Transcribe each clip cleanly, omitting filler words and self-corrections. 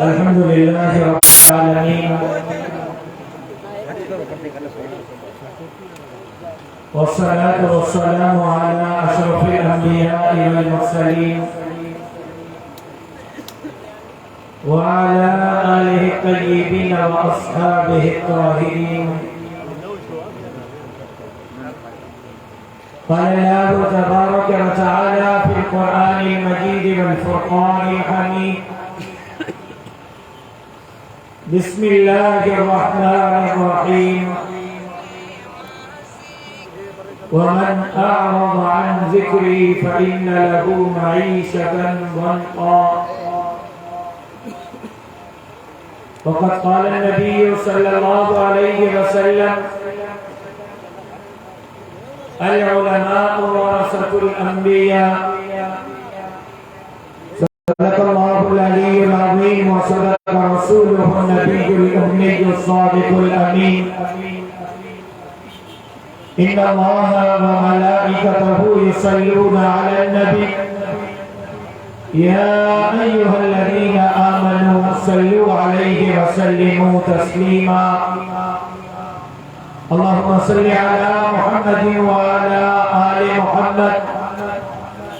अल्हम्दुलिल्लाहि रब्बिल आलमीन वस्सलातु वस्सलामु अला अशरफिल अंबिया'i वल मुरसलीन व अला आलिहि तय्यिबीन व अस्हाबिहि ताहिरीन। قال الله تبارك وتعالى في القرآن المجيد والفرقان الحميد: بسم الله الرحمن الرحيم. ومن أعرض عن ذكري فإن له معيشة ضنكا. وقد قال النبي صلى الله عليه وسلم: العلماء ورثة الأنبياء. صدق الله العلي العظيم وصدق رسوله النبي الأمي الصادق الأمين. إن الله وملائكته يصلون على النبي يا أيها الذين آمنوا صلوا عليه وسلموا تسليما. اللهم صل على محمد وعلى آل محمد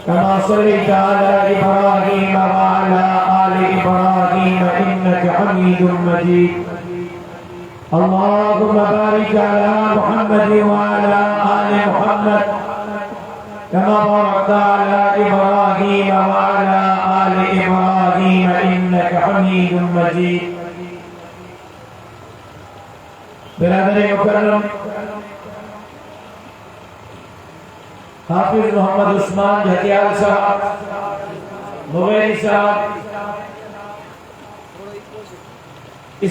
كما صليت على إبراهيم وعلى آل إبراهيم إنك حميد مجيد. اللهم بارك على محمد وعلى آل محمد كما باركت على إبراهيم وعلى آل إبراهيم إنك حميد مجيد. बिरादर मुकर्रम हाफिज मोहम्मद उस्मान झटियाल साहब, मुगैरी साहब,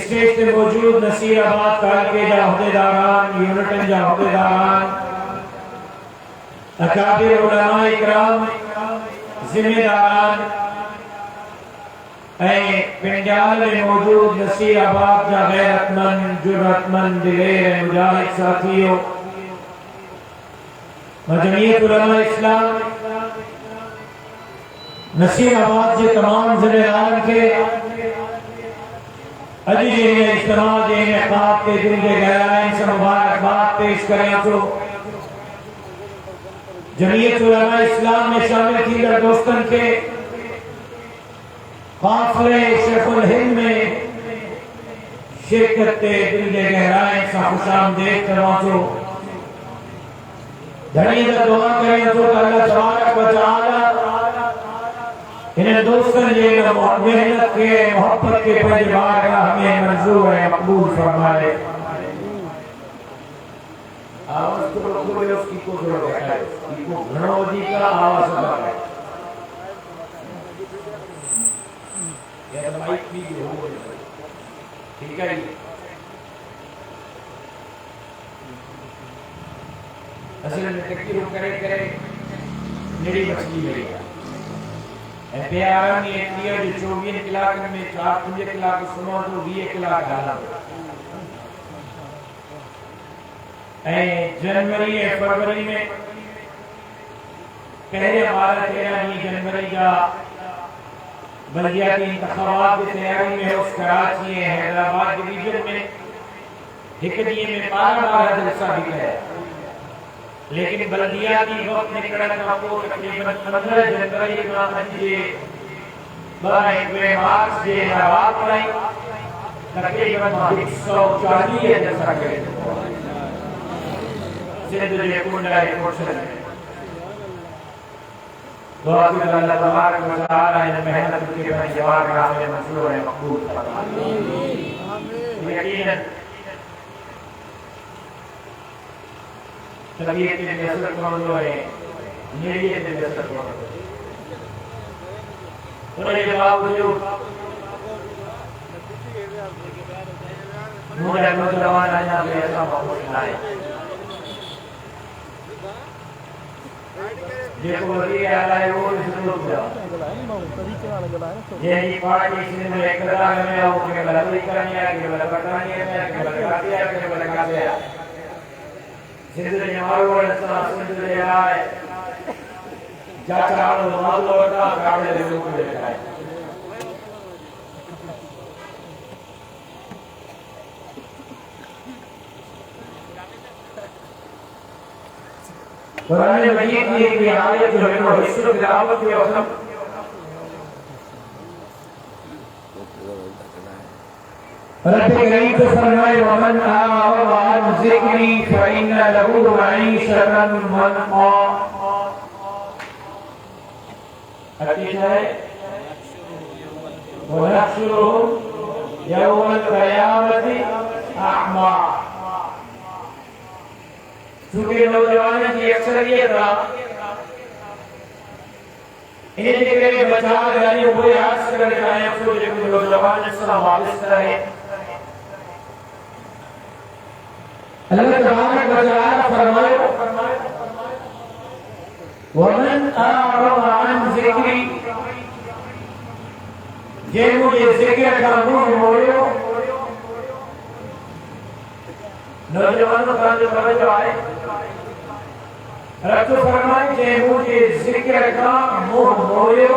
स्टेज पे मौजूद नसीराबाद काल के जाहदेदारान, यूनिटन जाहदेदारान, अकाबिर उलमा इकराम, जिम्मेदारान, पिंडाल में मौजूद नसीराबाद का गैरतमंद, जुर्रतमंद, दिलेर मुजाहिद साथियों, मजमीयत उलमा इस्लाम नसीराबाद के तमाम जिम्मेदारान के अजीज इज्तिमा के इनेकाद के दिल के गहराई से मुबारकबाद पेश करें तो जमीयत उलमा इस्लाम में शामिल कीदा दोस्तन के काफिले शेखुल हिंद में शिरकत के दिल के गहराई से खुशामदीद करवाओ। धड़िए का दुआ करें तो अल्लाह तबारक व तआला इन्हें दोस्तों ये मेहनत के मोहब्बत के परिवार का हमें मंजूर है, मकबूल फरमाए। आवाज तो लोगों ने उसकी को जोड़ रखा है, इसको घनौजी का आवाज लगा है। ये तो माइक भी हो गई, ठीक है। असल में तकरीर करे मेरी मछली मेरी प्यारा ने दिया जो 24 किलाक में 4-5 किलाक सुनो तो 20 किलाक डाला। जनवरी या फरवरी में पहले हमारा 13 जनवरी का बल्दियाती इंतखाबात की तैयारी में उस कराची हैदराबाद डिवीजन में एक दिए में 12 जलसा भी है, लेकिन बल्दियाती वक्त निकलने का वो तकरीबन 15 जनवरी का अंजे 12 मार्च से रात में तकरीबन 140 जलसा करे सिंध जे कुंडा रिपोर्ट से दुआ की अल्लाह तबारक व तआला इन मेहनत के पर जवाब राह मंजूर है, मकबूल फरमाए। यकीनन तबीयत में असर कमजोर है, नीयत में असर कमजोर है। उन्हें बावजूद मुझे मुजरवाना यहाँ पे ऐसा माहौल लाए देखो वही आला है वो जरूर जाओ यही पार्टी से में इकरार में आओ के लड़ाई करनी है के बतानी है के लगाती है के लगाते हैं जिंदगी हमारे वाले साथ जिंदगी आए जाचारो मालूटा काड़े ले को लेकर आए। कुरान मजीद की एक आयत जो है वो हिस्सों तिलावत के वक्त रब करीम को फरमाए वमन आवा अन ज़िक्री फइन्न लहू मईशतन मनक़ा। हदीस है वनहशुरुहु यौमल क़यामति अअमा। चूंकि नौजवान की अक्सरियत इन्हें के बचा यानी वो याद कर जाए तो जो नौजवान सलाम वालिस रहे अल्लाह तबारक व तआला फरमाए वमन अअरज़ अन ज़िक्री, जे मुझे जिक्र का मुंह मोड़ो। नौजवानों का जो तवज्जो आए रब फरमाए जे मुझे जिक्र का मुंह मोड़ो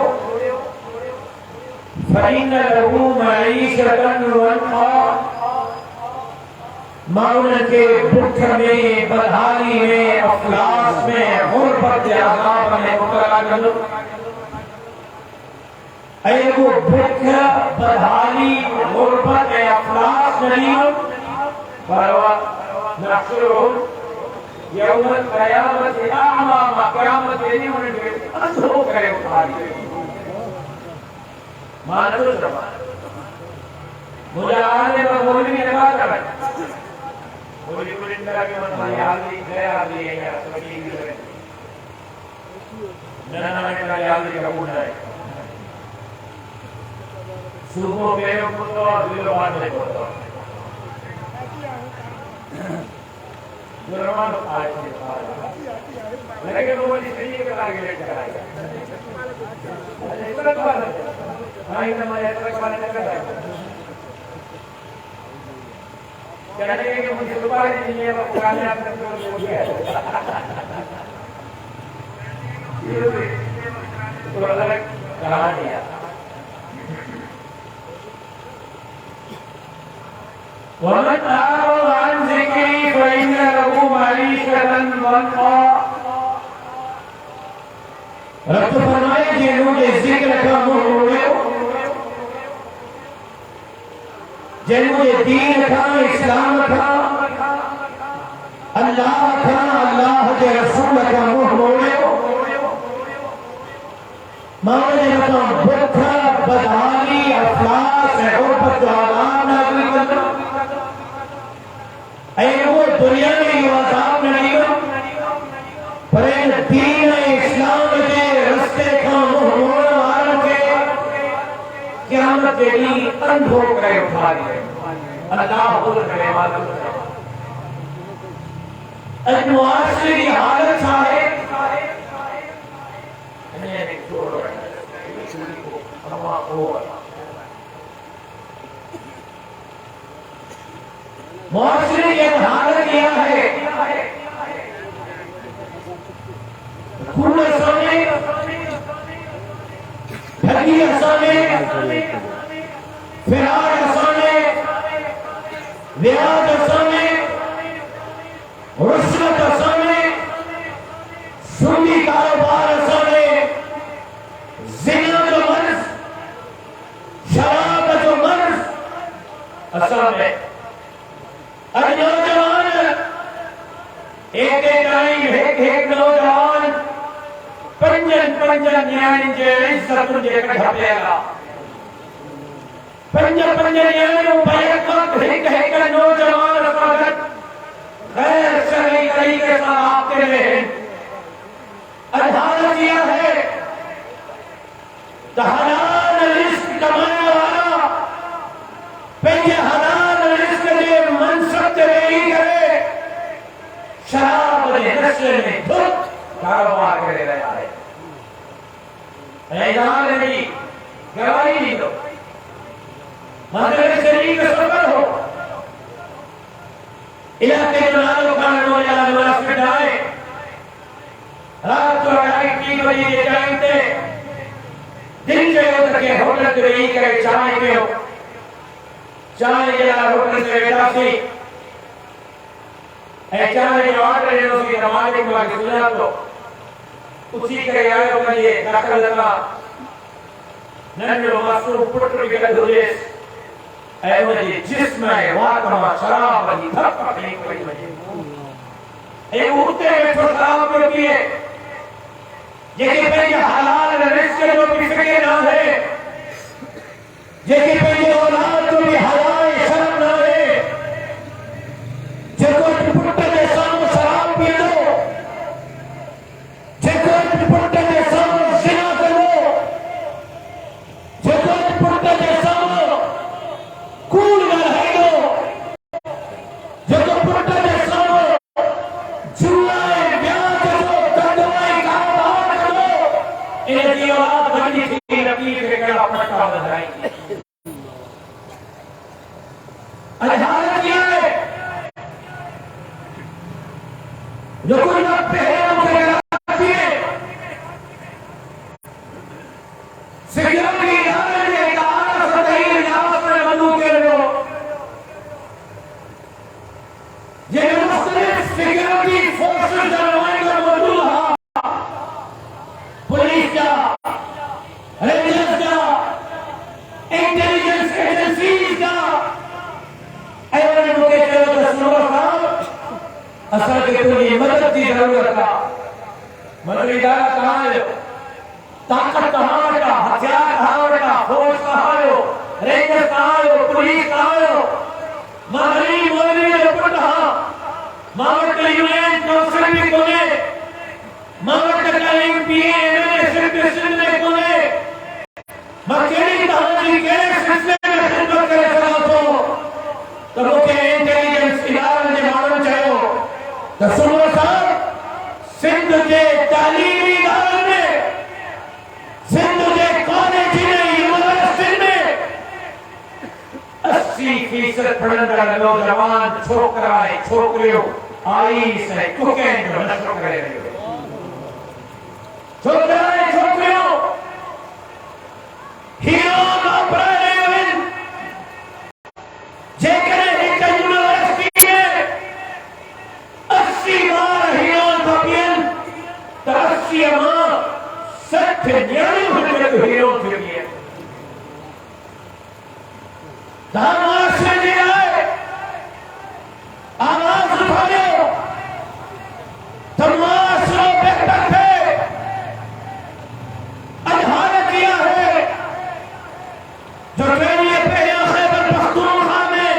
फइन्न लहू मईशतन मनक़ा। मौन के दुख में, बदहाली में, अफलास में, गुर्बत अज़ाब में मुब्तला कर लो। ऐ वो दुख, बदहाली, गुर्बत, अफलास नहीं हो परवा नहशुरुहु यौमल क़यामति अअमा। क़यामत के दिन उन्हें अंधों करे उठाई मानो जमा मुझे आने पर बोलने की बात है बोली बोली तरह के मतलब याद नहीं गया भी है यार सभी भी है नन्ना मेरा याद नहीं कबूल है सुबह मेरे को तो दिल बात है गुरमान आज लेकिन वो बोली सही है करा के लेकर आएगा इतना बात है हाँ इतना मजा इतना बात नहीं करता कहने के मुझे दोबारा नहीं है वो पुराने आपने तो हो गया ये तो अलग कहानी है। वमन अअरज़ अन ज़िक्री फइन्न लहू मईशतन मनक़ा। रब फरमाए जे मुझे जिक्र का मुंह मोड़ो, जे मुझे दीन का, इस्लाम का, अल्लाह का, अल्लाह के रसूल का मुंह मोड़ो। माने मतलब दुख, बदहाली, अफलास, गुर्बत, अज़ाब नाज़िल कर दो। ऐ वो दुनिया में अज़ाब नहीं हो पर दीन इस्लाम के रास्ते का मुंह मोड़ने वालों के क़यामत के दिन अंधों करे उठा दिए। अल्लाह बोल करे मालूम है मुआशरे की हालत है इन्हें छोड़ो मुआशरे की हालत क्या है खून सामने ठगी सामने फिरार सामने ब्याज सामने रुश्वत सामने सुन्नी कारोबार सामने ज़िना जो मर्ज शराब जो मर्ज असल में नौजवान एक एक नौजवान पंजन न्याय जे इज्जत जे घटेगा पंजन न्याय बैकवक्त एक नौजवान भगत गैर शरई तरीके से आते हैं अदालत किया है तो हलाल रिस्क कमाने वाला पहले हलाल रिस्क के मनसब नहीं करे शराब नशे में धुत कारोबार करे रहा है ऐलान नहीं गवाही नहीं दो मदरसे शरीफ का सफर हो इलाके में नालों का नौजवान मुनाफिक आए रात को लड़ाई की बजे के टाइम पे दिन के के होटल ते रही करे चाय पियो चाय जला होटल से बेटा सी चाय जो ऑर्डर जो सी नमाज के बाद सुना तो उसी करे आयो मुझे दाखल लगा नन्हे मासूम पुत्र के दुले ऐ मुझे जिस्म है वात में शराब की धक नहीं कोई मुझे ए उठते में शराब पिए जेके पे हलाल रिस्क जो भी फिक्र ना है जेके पे औलाद जो भी हलाल शर्म ना है जेको पुत्र के सामने शराब पी लो जेको पुत्र के सामने जिना करो जेको पुत्र के सामने कूड़ ना है दो जेको पुत्र के सामने जुआए ब्याह करो कदवाई कारोबार करो इनकी औलाद बड़ी थी रबी के कड़ा पटका बजाएंगे हालत क्या है जो कोई बात पे है मुझे कराती है सिक्योरिटी इदारे ने कहा सही इजाजत में बंदू के लो ये मुख्तलिफ सिक्योरिटी फोर्सेस नुमाइंदा मौजूद है पुलिस का रेंजर्स का इंटेलिजेंस एजेंसीज का असल के तुझे मदद की जरूरत है मगर इदारा कहाँ है ताकत कहाँ है हथियार कहाँ है फोर्स कहाँ है रेंजर कहाँ है पुलिस कहाँ है मगरी मोदी ने पढ़ा मावट यूएन काउंसिल भी कोने मावट का एमपीए एमएनए सिंध ने कोने मकेरी कहानी के सिलसिले में खिदमत करे सलातो तो मुझे इंटेलिजेंस इदारा ने मालूम चाहिए तो सुनो साहब सिंध के तालीमी इदारे में सिंध के कॉलेज में यूनिवर्सिटी में 80% पढ़ने नौजवान छोकरा है छोकरियों आई से कुके जो नशो करे छोकरा है छोकरियों हीरो का प्राइवेट जेकर एक यूनिवर्सिटी में 80 बार हीरो का पियन तो 80 मां 60 हीरो थे पियन धर्माश ने दिया है आवाज उठा लो धर्माश लो बेहतर थे अजहार किया है जो ट्रेनिए पे खैबर पख्तूनख्वा में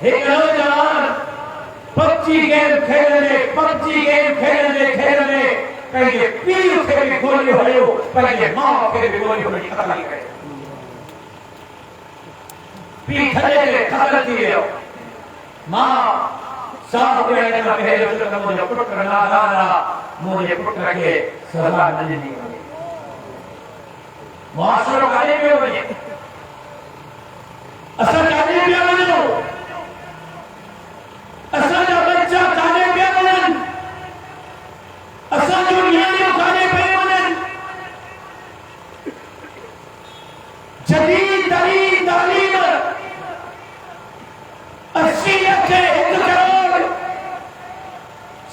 एक नौजवान पबजी गेम खेलने कहीं पीर के भी गोली हो पहले मां के भी गोली हो कतल करे पीठले कतल दियो मां साहब ने कहा पहले तो मुझे पुत्र ना दादा मुझे पुत्र के सजा नहीं दी मुआशरो काले में हो गए असल काले में हो असल बच्चा काले में हो असल दुनिया काले में हो जदीद तरीन तालीम 80 लाख 1 करोड़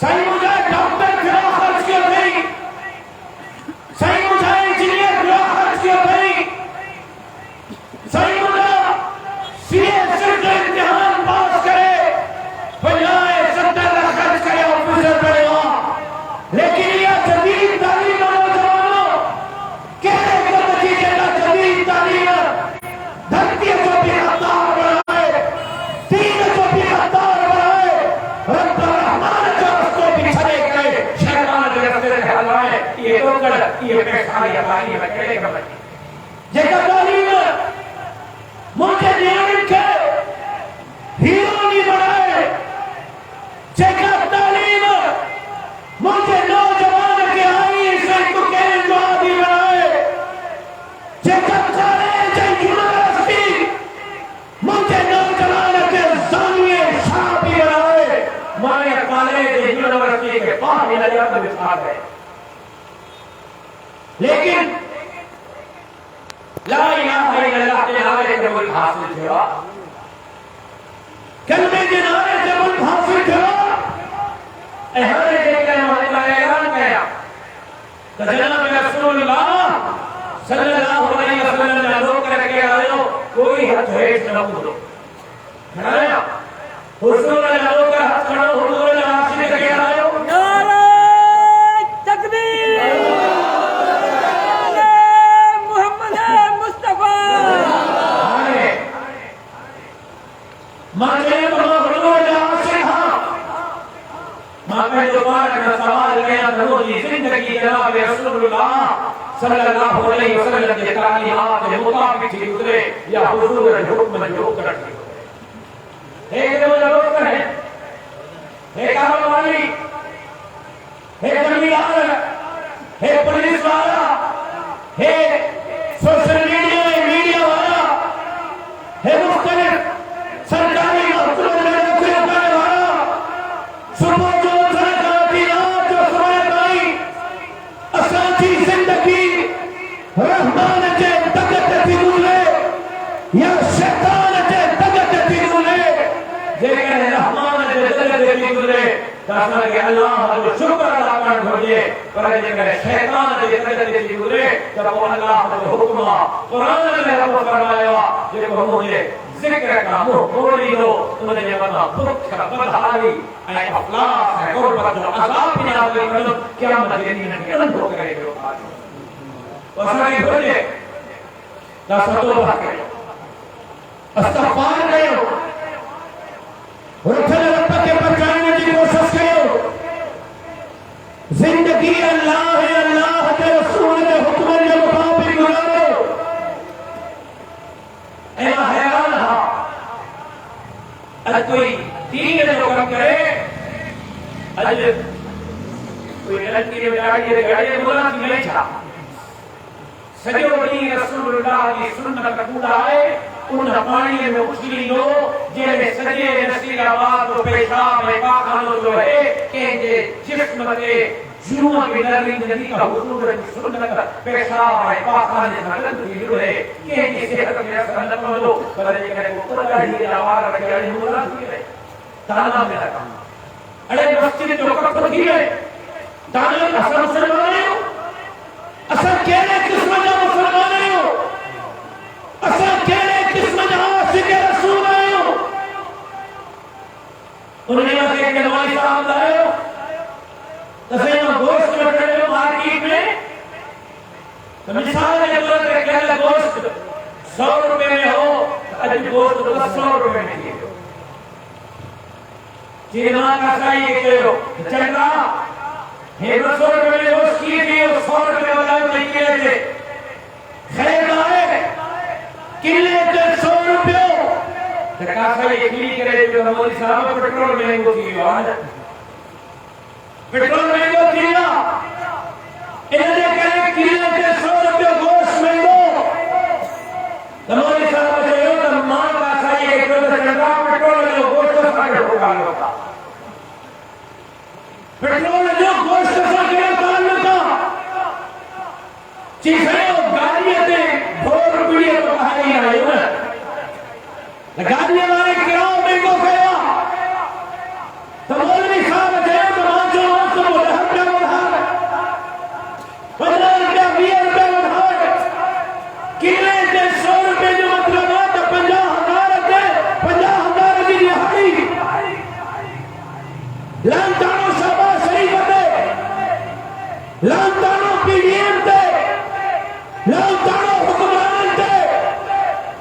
सही मुझे डॉक्टर क्यों खर्च क्यों नहीं सही मुझे इंजीनियर क्यों खर्च क्यों नहीं सही मुझे सीएससी का इम्तिहान पास करे बजाय 70 लाख खर्च करे ऑफिसर बनेगा लेकिन यह जदीद तालीम नौजवानों क्या नतीजे का जदीद तालीम धरती को भी हतार बनाए दीन को भी हतार बनाए रब्ब रहमान का उसको भी छड़े गए शैतान के रास्ते से हलवाए ये तो गलत ये बेखारी पानी में चले गए जेका तालीम मुझे न्याय के हीरो नहीं बनाए जेका तालीम मुझे नौजवान के आई से को के आदि बनाए जेका कॉलेज यूनिवर्सिटी मुझे नौजवान के जानिए शराबी बनाए माने कॉलेज यूनिवर्सिटी के बाहर नजर बिठा गए लेकिन ला इलाहा इल्लल्लाह के नारे जबल हासिल किया, कलमे के नारे जबल हासिल किया, हर एक का ऐलान किया तो जनाब रसूलुल्लाह सल्लल्लाहु अलैहि वसल्लम ने रोक करके आयो कोई हाथ हेठ न करो, खड़ा हुजूर ने रोक कर हाथ खड़ा, हुजूर ने हासिल करके आयो नारे तकबीर मोहम्मद मुस्तफा माने हुजूर ने हासिल माने जो बात का सवाल किया तो ये जिंदगी जनाब रसूलुल्लाह सल्लल्लाहु अलैहि वसल्लम के तालीमात के मुताबिक ही गुजरे या हुजूर के हुक्म में जो कर दिए। एक जो लोग है, एक आवामी, एक जमींदार, एक पुलिस वाला, एक सोशल मीडिया वाला, एक मुख्तलिफ सरकारी हुकूमत में नौकरी करने वाला, सुबह जो सरकारी रात जो समय पाई असाची जिंदगी रहमान के तगत दिलूले या शैतान के तगत दिलूले जेकर रहमान के तगत दिलूले तासा के अल्लाह जो शुक्र अदा कर होजे पर जेकर शैतान के तगत दिलूले तब अल्लाह जो हुक्म कुरान में रब फरमाया जेको मुझे जिक्र का मुंह खोली दो तुमने बता भूख बदहाली ऐ अफलास है गुर्बत जो अजाब में आवे करो क़यामत के दिन के अंत हो गए जो वसाई होजे दा तौबा करो इस्तगफार करो रुठल रब के बचाने की कोशिश करो, जिंदगी अल्लाह है, अल्लाह के रसूल के हुक्म के मुताबिक गुजारो। ऐ हैरान हा आज कोई दीन जो काम करे आज कोई लड़की ने गाड़ी बोला कि नहीं था सजो दी रसूलुल्लाह की सुन्नत का कूड़ा है उन पानी में उछली लो जेने सजे नसीराबाद तो पेशाब में पाखानो जो है के जे जिस्म के जुआ की नरमी नदी का हुजूर की सुन्नत पेशाब में पाखाने नगद की है के जे सेहत में असर न करो पर ये करे को कड़ी आवाज रखे बोला है ताला में लगा अरे मस्जिद जो कब की है ताला असर मुसलमान हो असर केड़े किस्म का मुसलमान हो असर केड़े किस्म का आशिक रसूल हो उन्होंने कहा कि नवाज साहब आए तसे ना गोश्त में खड़े मार्केट में तो मिसाल के तौर पे कहला गोश्त 100 रुपए में हो आज गोश्त 100 रुपए में दिए चीना का सही कहो चंदा हे 100 रुपए में गोश्त किए दिए 100 रुपए वाला नहीं किए थे खैर आए किले के 100 रुपए कासा ये क्लिक करे जो हमारी साहब पेट्रोल महंगो किया आज पेट्रोल महंगो किया इन्हें करे किले के 100 रुपए गोश्त महंगो हमारी साहब जो तो मां का सही है जो चंदा पेट्रोल जो गोश्त सारे होगा लोगा पेट्रोल जो गोश्त सारे ताल्लुका चीजें गाड़ी दे भोर पीड़ित तो भाई आए ना गाड़ी वाले किराओ में को गया तो मौलवी साहब गए तो मांझो तो बढ़ा 15 रुपया 20 रुपया बढ़ा किले के 100 रुपए जो मतलब है तो 50,000 दे 50,000 की दिहाड़ी लांतानो शाबाश सही बते लांतानो पीडीएम दे लांतानो हुक्मरान दे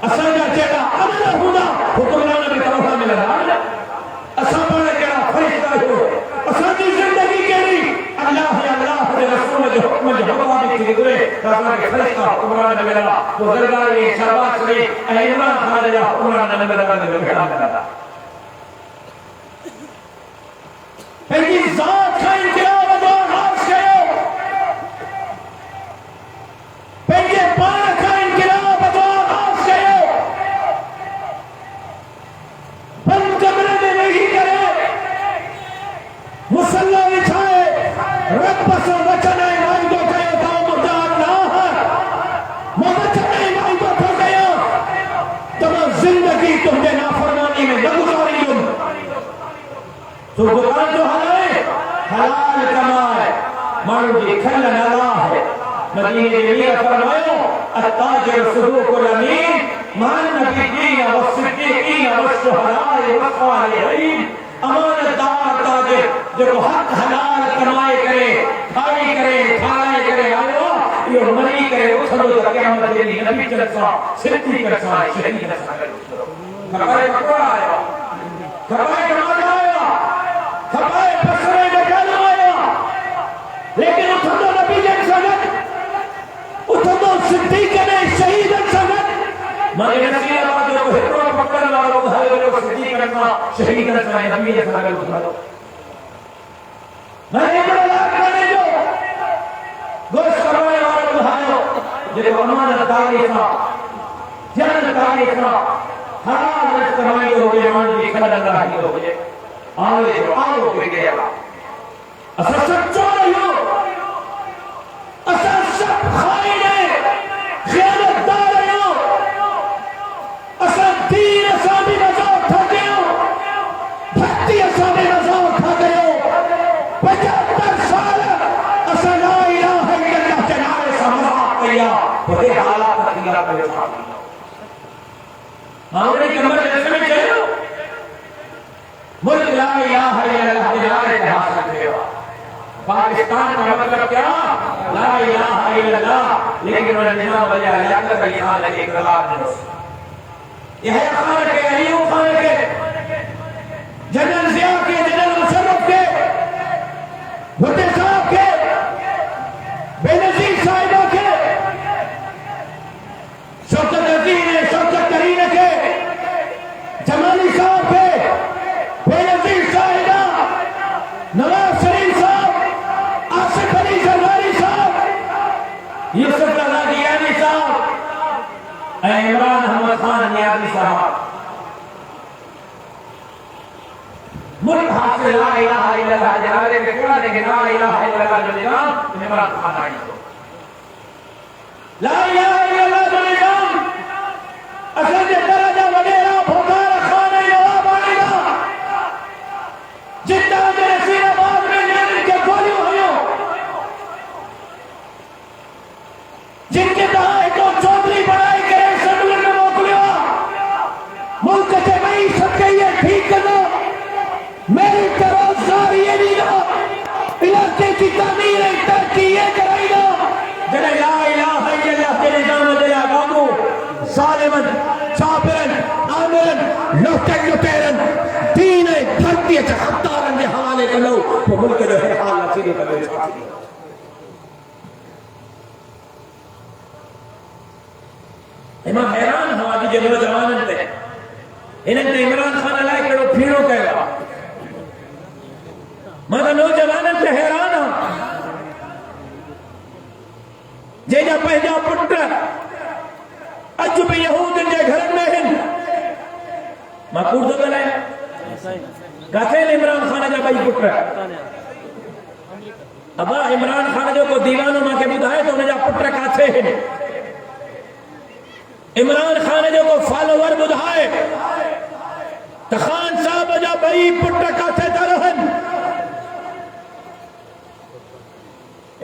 असांजा जेड़ा अमल हुदा हुक्मरान की तरफ मिलदा असां पर केड़ा फरिश्ता हो असांजी जिंदगी केड़ी अल्लाह के रसूल के हुक्म जो मुताबिक गुजरे असां के फरिश्ता हुक्मरान मिलदा वो दरबार में शाबाश रे इमरान खान जा हुक्मरान मिलदा ने भेड़ा मिलदा पेगी जात का इनकलाब आगाज कयो पेगे पान का इनकलाब आगाज कयो बंद कमरे में नहीं करे मुसल्ला बिछाए रब से वचन है वाइदो कयो था मुदात ना तुझे नाफरमानी में न गुजारी तो दुकान जो हलाल कमाए मानो जी खल नला है मदीने में फरमायो अत्ताजिर सुदूकुल अमीन मान नबीयीन व सिद्दीकीन व शुहदाए व सालिहीन अमानतदार ताजिर जो हक हलाल कमाए करे खाए करे आयो यो मरी करे उठो तो क़यामत के दिन नबी चलसा सिद्दीक करसा शहीद करसा खबर पकड़ा आया खबर कमा आया खबर बसरे में जल आया लेकिन उठो तो नबी जलसा उठो तो सिद्दीक ने शहीद करसा मगर नसीब बात को हिकड़ो पकड़ वालो है को सिद्दीक करसा शहीद करसा नबी जलसा उठो मैं बड़ा लाने जो गोश्त करवाने वाले बुधायो जो अमानतदारी सा जानकारी सा हलाल रिज़्क़ कमाई हो गए मान जी खल रही हो गए आओ के गया असा सच्चो रहियो असा सब खाइन है खियानतदार रहियो असा दीन असा भी मजा उठा गयो भक्ति असा भी मजा उठा गयो 75 साल असा ला इलाहा इल्लल्लाह के नारे से मज़ाक किया वो हालात दिया पे हमने कमर जैसे में कहो मुल्क ला इलाहा इल्लल्लाह के नारे से हासिल किया पाकिस्तान का मतलब क्या ला इलाहा इल्लल्लाह लेकिन उन्होंने निजाम बजा लिया कर यहाँ लगे इकरार नहीं यह खान के अयूब खान के जनरल जिया के जनरल मुशर्रफ के भुट्टो साहब के बेनजीर साहिबा के शौकत अजीज शौकत करीम के जमाली साहब के बेनजीर साहिबा नवाज शरीफ साहब आसिफ अली जरदारी साहब यूसुफ रज़ाकियानी साहब इमरान अहमद खान नियाज़ी साहब मुल्क हासिल ला इलाहा इल्लल्लाह जनारे में कूड़ा लेकिन ला इलाहा इल्लल्लाह जो निजाम इमरान खान आई तो ला इलाहा इल्लल्लाह जो निजाम असल में दर्जा वगैरह भोगार खान जवाब आएगा जितना मेरे सीनाबाद में जेल के गोली हुई जिनके तहां को चौधरी बनाई करे शेड्यूल में मोकलिया मुल्क के मई सबके ये ठीक करना मेरी रोजगार ये नहीं इलाके की तामीर तरक्की ये कराएगा जने ला इलाहा इल्लल्लाह के निजाम दिया बाबू जालिमन चाबिरन आमिरन लुटेरन दीन धरती हत्तारन के हवाले करो वो मुल्क जो है हाल नसीब करे इमाम हैरान हवा जी जो नौजवानन ते इन्हें इमरान खान लाए कड़ो फीड़ो कहेगा मैं नौजवानन से हैरान हूं जेजा पंहिंजा पुट अज भी यहूद के घर में हैं मां कूड़ तो ॻाल्हायां काथे इमरान खान जा ॿई पुट अबा इमरान खान जो को दीवानो मां के ॿुधाए तो उनजा पुट काथे हैं इमरान खान जो को फॉलोवर ॿुधाए त खान साहब जा ॿई पुट काथे था रहन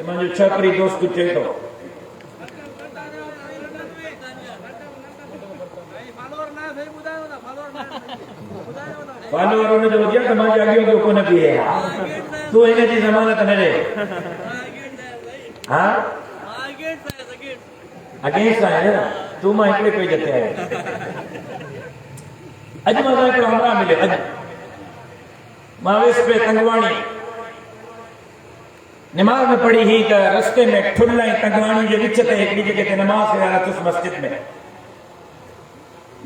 मुझे छोकरी दोस्त चे तो फॉलोवर ने जो दिया तो मां जागियो के कोने पिए तू इने जी जमानत न दे हां अगेंस्ट है ना तू मां एकले पे जते है अज मां को हमरा मिले अज मावेश पे तंगवाणी नमाज में पढ़ी ही तो रस्ते में ठुल्ला तंगवाणी जो विच ते एक जगह ते नमाज करा तुस मस्जिद में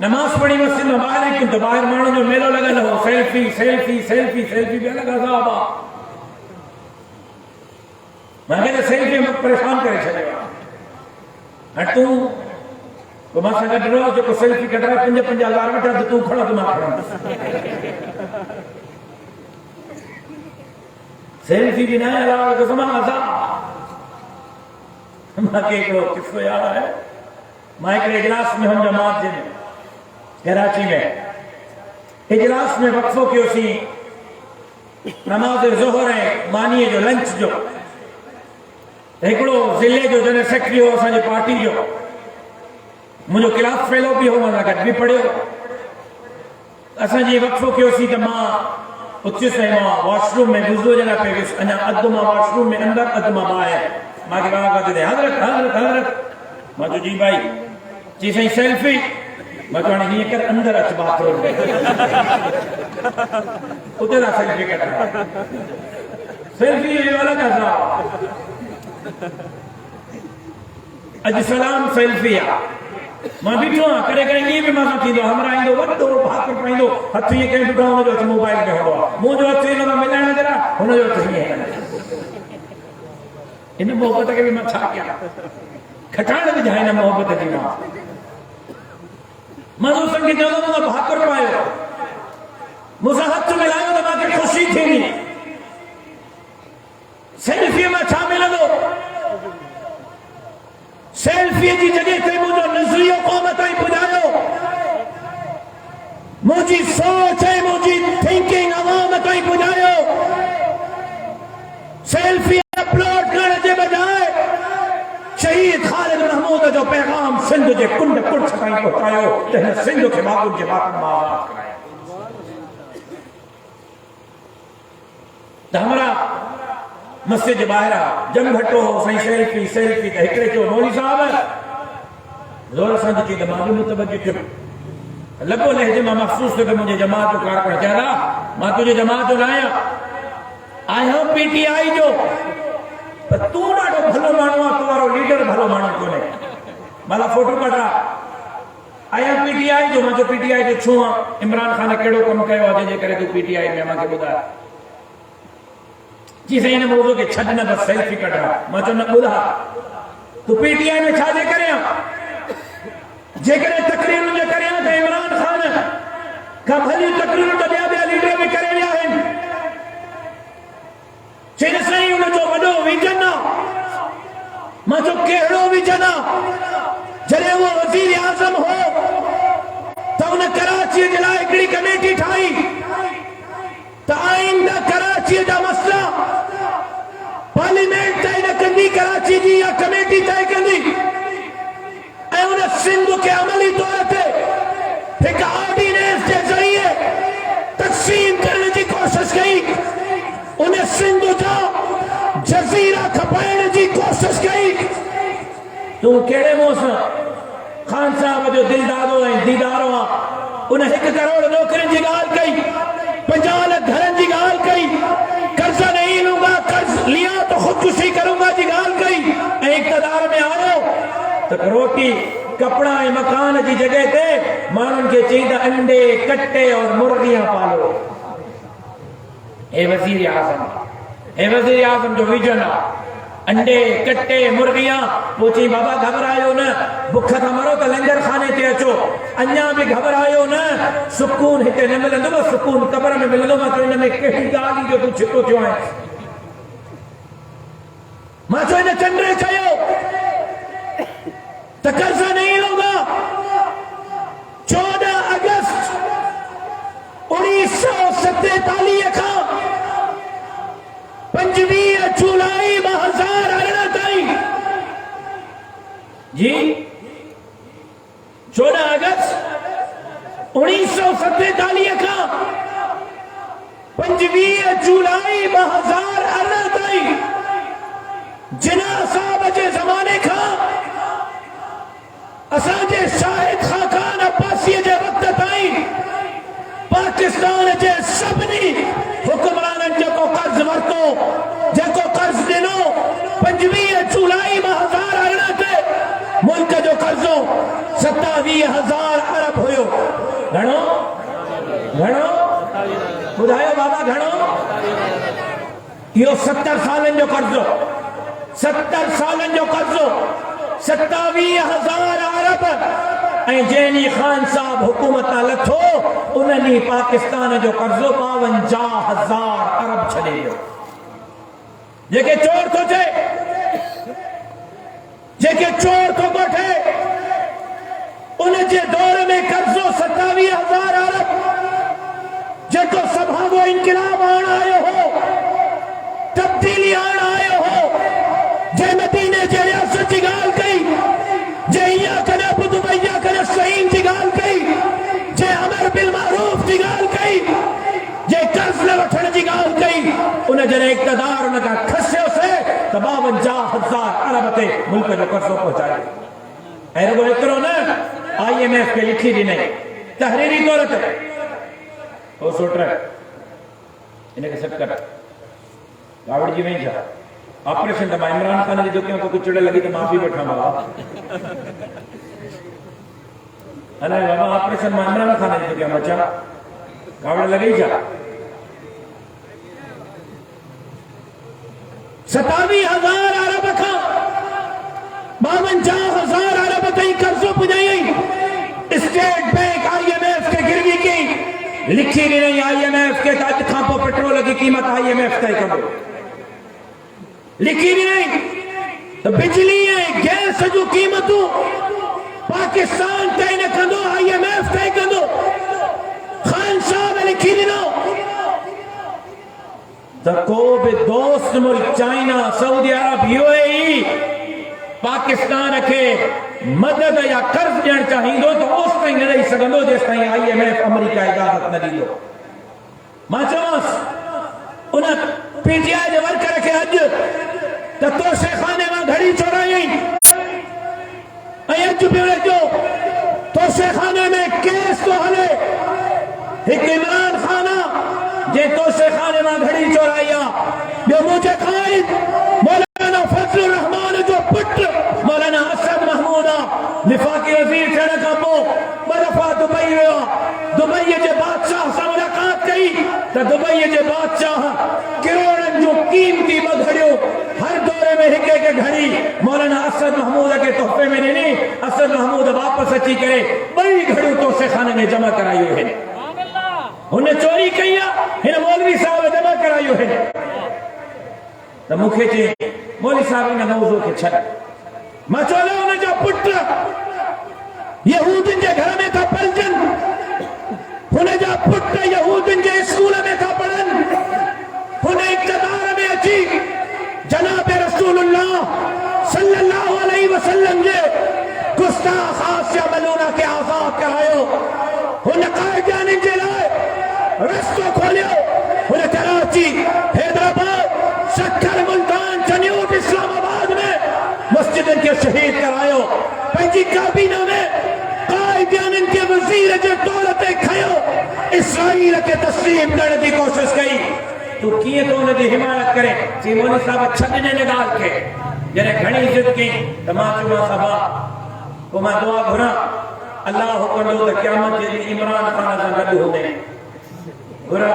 नमाज पढ़ी मस्जिद में बाहर तो बाहर मानो जो मेलो लगल हो सेल्फी सेल्फी सेल्फी सेल्फी भी लगा साहब मैं तो सेल्फी में परेशान करे छड़ेगा हट तू तो मां संग रोज जो सेल्फी कढरा 5,000 वठा तो तू खड़ा तो मां खड़ा सेल्फी भी ना अलावा को समा था मां के को किसको याद है मां एक इजलास में हम जमात जे कराची में इजलास में वक्फो कयो सी नमाज ज़ोहर ऐं मानीअ जो लंच जो। हिकिड़ो ज़िले जो जनरल सेक्रेटरी हो असांजी पार्टी जो, मुंहिंजो क्लास फेलो बि हो, मां गॾु बि पढ़ियो। असांजी वक्फो कयो सी त मां उथियुसि ऐं मां वॉशरूम में वुज़ू जे लाइ पियो वियुसि। अञा अधु मां वॉशरूम में अंदरि, अधु मां ॿाहिरि। मूंखे बाबा कहते हज़रत हज़रत हज़रत। मां चयो जी भाई। चई साईं सेल्फी। मां चयो हाणे हीअं कर अंदरि अच बाथरूम में, उते था सेल्फी कढां। सेल्फी जो अलॻि असां अॼु सलाम सेल्फी आहे। मां बीठो आहियां, करे करे ईअं बि मां थींदो आहे, हमरा ईंदो वॾो भाकुर पाईंदो, हथु ईअं कंहिं ॿुधायो हुनजो हथु मोबाइल में हूंदो आहे, मुंहिंजो हथु ईंदो आहे मिलाइण जे लाइ, हुनजो हथु हीअं। हिन मोहबत खे बि मां छा कयां, खटाइण विझां हिन मोहबत जी। मां दोस्तनि खे चवंदो मां भाकुर पायो, मूंसां हथु मिलायो त मूंखे ख़ुशी थींदी। सेल्फीअ मां छा मिलंदो? सेल्फीअ जी जॻह ते मुंहिंजो नज़रियो क़ौम ताईं पुॼायो, मुंहिंजी सोच ऐं मुंहिंजी थिंकिंग अवाम ताईं पुॼायो। सेल्फी अपलोड करण जे बजाए शहीद ख़ालिद महमूद जो पैगाम सिंध जे कुंड कुर्छ ताईं पहुचायो त हिन सिंध खे मागुर जे बातनि मां आज़ाद करायो। त हमरा मस्जिद जे ॿाहिरां जंग घटो हो साईं, सेल्फी सेल्फी। त हिकिड़े चयो मौलवी साहब ज़ोर सां चई त मां बि मुतवजो थियो। लॻो लहजे मां महसूस थियो त मुंहिंजे जमात जो कारकुन चवंदा मां तुंहिंजे जमात जो न आहियां पीटीआई जो, पर तूं ॾाढो भलो माण्हू आहे, तूं वारो लीडर भलो माण्हू कोन्हे। माला फोटो कढा आहियां पीटीआई जो। मां चयो पीटीआई जो छो आहे? इमरान ख़ान कहिड़ो कमु कयो आहे जंहिंजे करे तूं पीटीआई में? मूंखे ॿुधाए। जी साईं हिन मौज़ू खे छॾ न, बसि सेल्फी कढा। मां चयो न ॿुधा, तूं पीटीआई में छाजे करे आहे? जेकॾहिं तकरीरुनि जे करे आहे त इमरान ख़ान खां भली तकरीरूं त ॿिया लीडर बि करे विया आहिनि। चई साईं हुनजो वॾो विजन आहे। मां चयो कहिड़ो विजन आहे? जॾहिं उहो वज़ीर आज़म हो त हुन कराचीअ जे लाइ हिकिड़ी कमेटी ठाही त आईंदा कराचीअ जा मसला पार्लियामेंट तय न कंदी, कराची जी या कमेटी तय कंदी, ऐं उन सिंध खे अमली तौर ते हिकु ऑर्डिनेंस जे ज़रिए तक़सीम करण जी कोशिश कई। उन सिंध जा जज़ीरा खपाइण जी कोशिश कई। तूं कहिड़े मुंहं सां ख़ान साहब जो दिलदारो ऐं दीदारो आहे? उन 1 करोड़ नौकरियुनि जी ॻाल्हि कई, 50 लाख घरनि जी ॻाल्हि कई, कर्ज नहीं लूंगा, कर्ज लिया तो खुदकुशी करूंगा जी ॻाल्हि कई, ऐं इक़्तिदार में आयो त रोटी कपड़ा ऐं मकान जी जॻह ते माण्हुनि खे चई त अंडे कट्टे और मुर्गियां पालो। हे वज़ीर आज़म, हे वज़ीर आज़म जो विजन आहे, अंडे कट्टे मुर्गियां। पोइ चई बाबा घबरायो न, बुख था मरो त लंगर खाने ते अचो। अञा बि घबरायो न, सुकून हिते न मिलंदो, सुकून क़ब्र में मिलंदो। मां चयो हिन में कहिड़ी ॻाल्हि जो तूं छिको थियो आहीं? मां चयो हिन चंडे चयो त कर्ज नहीं लूंगा। 14 अगस्त 1947 खां 25 जुलाई 2018 ताईं जी 14 अगस्त 1947 खां 25 जुलाई 2018 ताईं जिना साहब जे ज़माने खां असांजे शाहिद खाकान अब्बासीअ जे वक़्त ताईं पाकिस्तान जे सभिनी हुक्मराननि जेको कर्ज़ वरितो, जेको कर्ज़ ॾिनो, 25 जुलाई 2018 ते मुल्क जो कर्ज़ो 27,000 अरब हुयो। घणो घणो ॿुधायो बाबा घणो? इहो 70 सालनि जो कर्ज़ो, 70 सालनि जो कर्ज़ो 27,000 अरब। ऐं जंहिं ख़ान साहब हुकूमत लथो उन ॾींहुं पाकिस्तान जो कर्ज़ो 52,000 अरब छॾे वियो। जेके चोर थो चए, जेके चोर थो कोठे, उन जे दौर में कर्ज़ो 27,000 अरब। जेको सभा वो इनकलाब आण आयो हो, तब्दीली आण आयो हो, जे मदीने जे रियासत जी गाल कई, जे इया कने बुदु मैया कने सहीन जी गाल कई, जे अमर बिल मारूफ जी गाल कई, जे कर्ज न वठण जी गाल कई, उन जने इक़्तिदार उन का खस्यो से 52,000 अरब ते मुल्क जो कर्जो पहुंचायो। ऐं रुगो एतिरो न, IMF खे लिखी ॾिनई तहरीरी तौर ते, ओ सोटर इनखे सॾु कर, गावड़जी वई छा ऑपरेशन त मां इमरान खान जी दुकियां को कुचड़ लगी तो माफ़ी वठां बाबा, अलाए बाबा ऑपरेशन मां इमरान खान जी दुकियां बचा गावड़ लगी छा। 27,000 अरब खां 52,000 अरब ताईं कर्जो पुॼाई, स्टेट बैंक IMF के गिरवी की लिखी ॾिनई IMF के अॼु खां पोइ पेट्रोल जी क़ीमत IMF तय कंदो, लिखी ॾिनई त बिजली ऐं गैस जूं क़ीमतूं पाकिस्तान तय न कंदो, IMF तय कंदो। खान साहब लिखी ॾिनो त को बि दोस्त मुल्क चाइना, सऊदी अरब, UAE पाकिस्तान के मदद या कर्ज ॾियण चाहींदो तो उस ताईं न ॾेई सघंदो जेसि ताईं IMF अमेरिका इजाज़त न ॾींदो। मां चवांसि उन PTI जे वर्कर खे अॼु त तोशेखाने मां घड़ी चोराई ऐं अॼु बि जो तोशेखाने में केस तो हले, हिकु इमरान खान जे तोशेखाने मां घड़ी चोराई आहे, ॿियो मुंहिंजे क़ाइद मौलाना फजलुर रहमान जो पुट मौलाना असद महमूद आहे, विफाकी वज़ीर थियण खां पोइ ॿ दफ़ा दुबई वियो आहे, दुबई जे बादशाह सां मुलाक़ात कई त दुबई जे बादशाह करोड़नि जूं क़ीमती ॿ घड़ियूं हर दौरे में हिक हिक घड़ी मौलाना असद महमूद के तोहफ़े में ॾिनी। असद महमूद वापसि अची करे ॿई घड़ियूं तोशेखाने में जमा करायूं आहिनि, हुन चोरी कई आहे, हिन मौलवी साहब जमा करायूं आहिनि। त मूंखे चई मौलवी साहब इन मौज़ू खे छॾ, मां चयो हुन जा पुट यहूदियुनि जे घर में था पलजनि, हुन जा पुट यहूदियुनि जे स्कूल में था पढ़नि, हुन इक़्तिदार में अची जनाब रसूलुल्लाह सल्लल्लाहु अलैहि वसल्लम जे गुस्ताख आसिया मलूना के आज़ाद करायो, हुन कायदानि जे लाइ रस्तो खोलियो, हुन कराची, हैदराबाद, सक्कर, मुल्तान, चन्यूट, इस्लामाबाद में मस्जिदन के शहीद करायो, पंहिंजी काबीना में कायदानि के वज़ीर जे तौर ते खयो, इसराइल के तस्लीम करण जी कोशिश कई। तू कीअं तो हुन जी हिमायत करे? चई मौलवी साहब छॾ ॾिन हिन ॻाल्हि खे, जॾहिं घणी इज़त कई त मां चयोमांसि अबा पोइ मां दुआ घुरां, अल्लाह कंदो त क़यामत जे ॾींहुं इमरान खान सां गॾु हूंदे घुरा,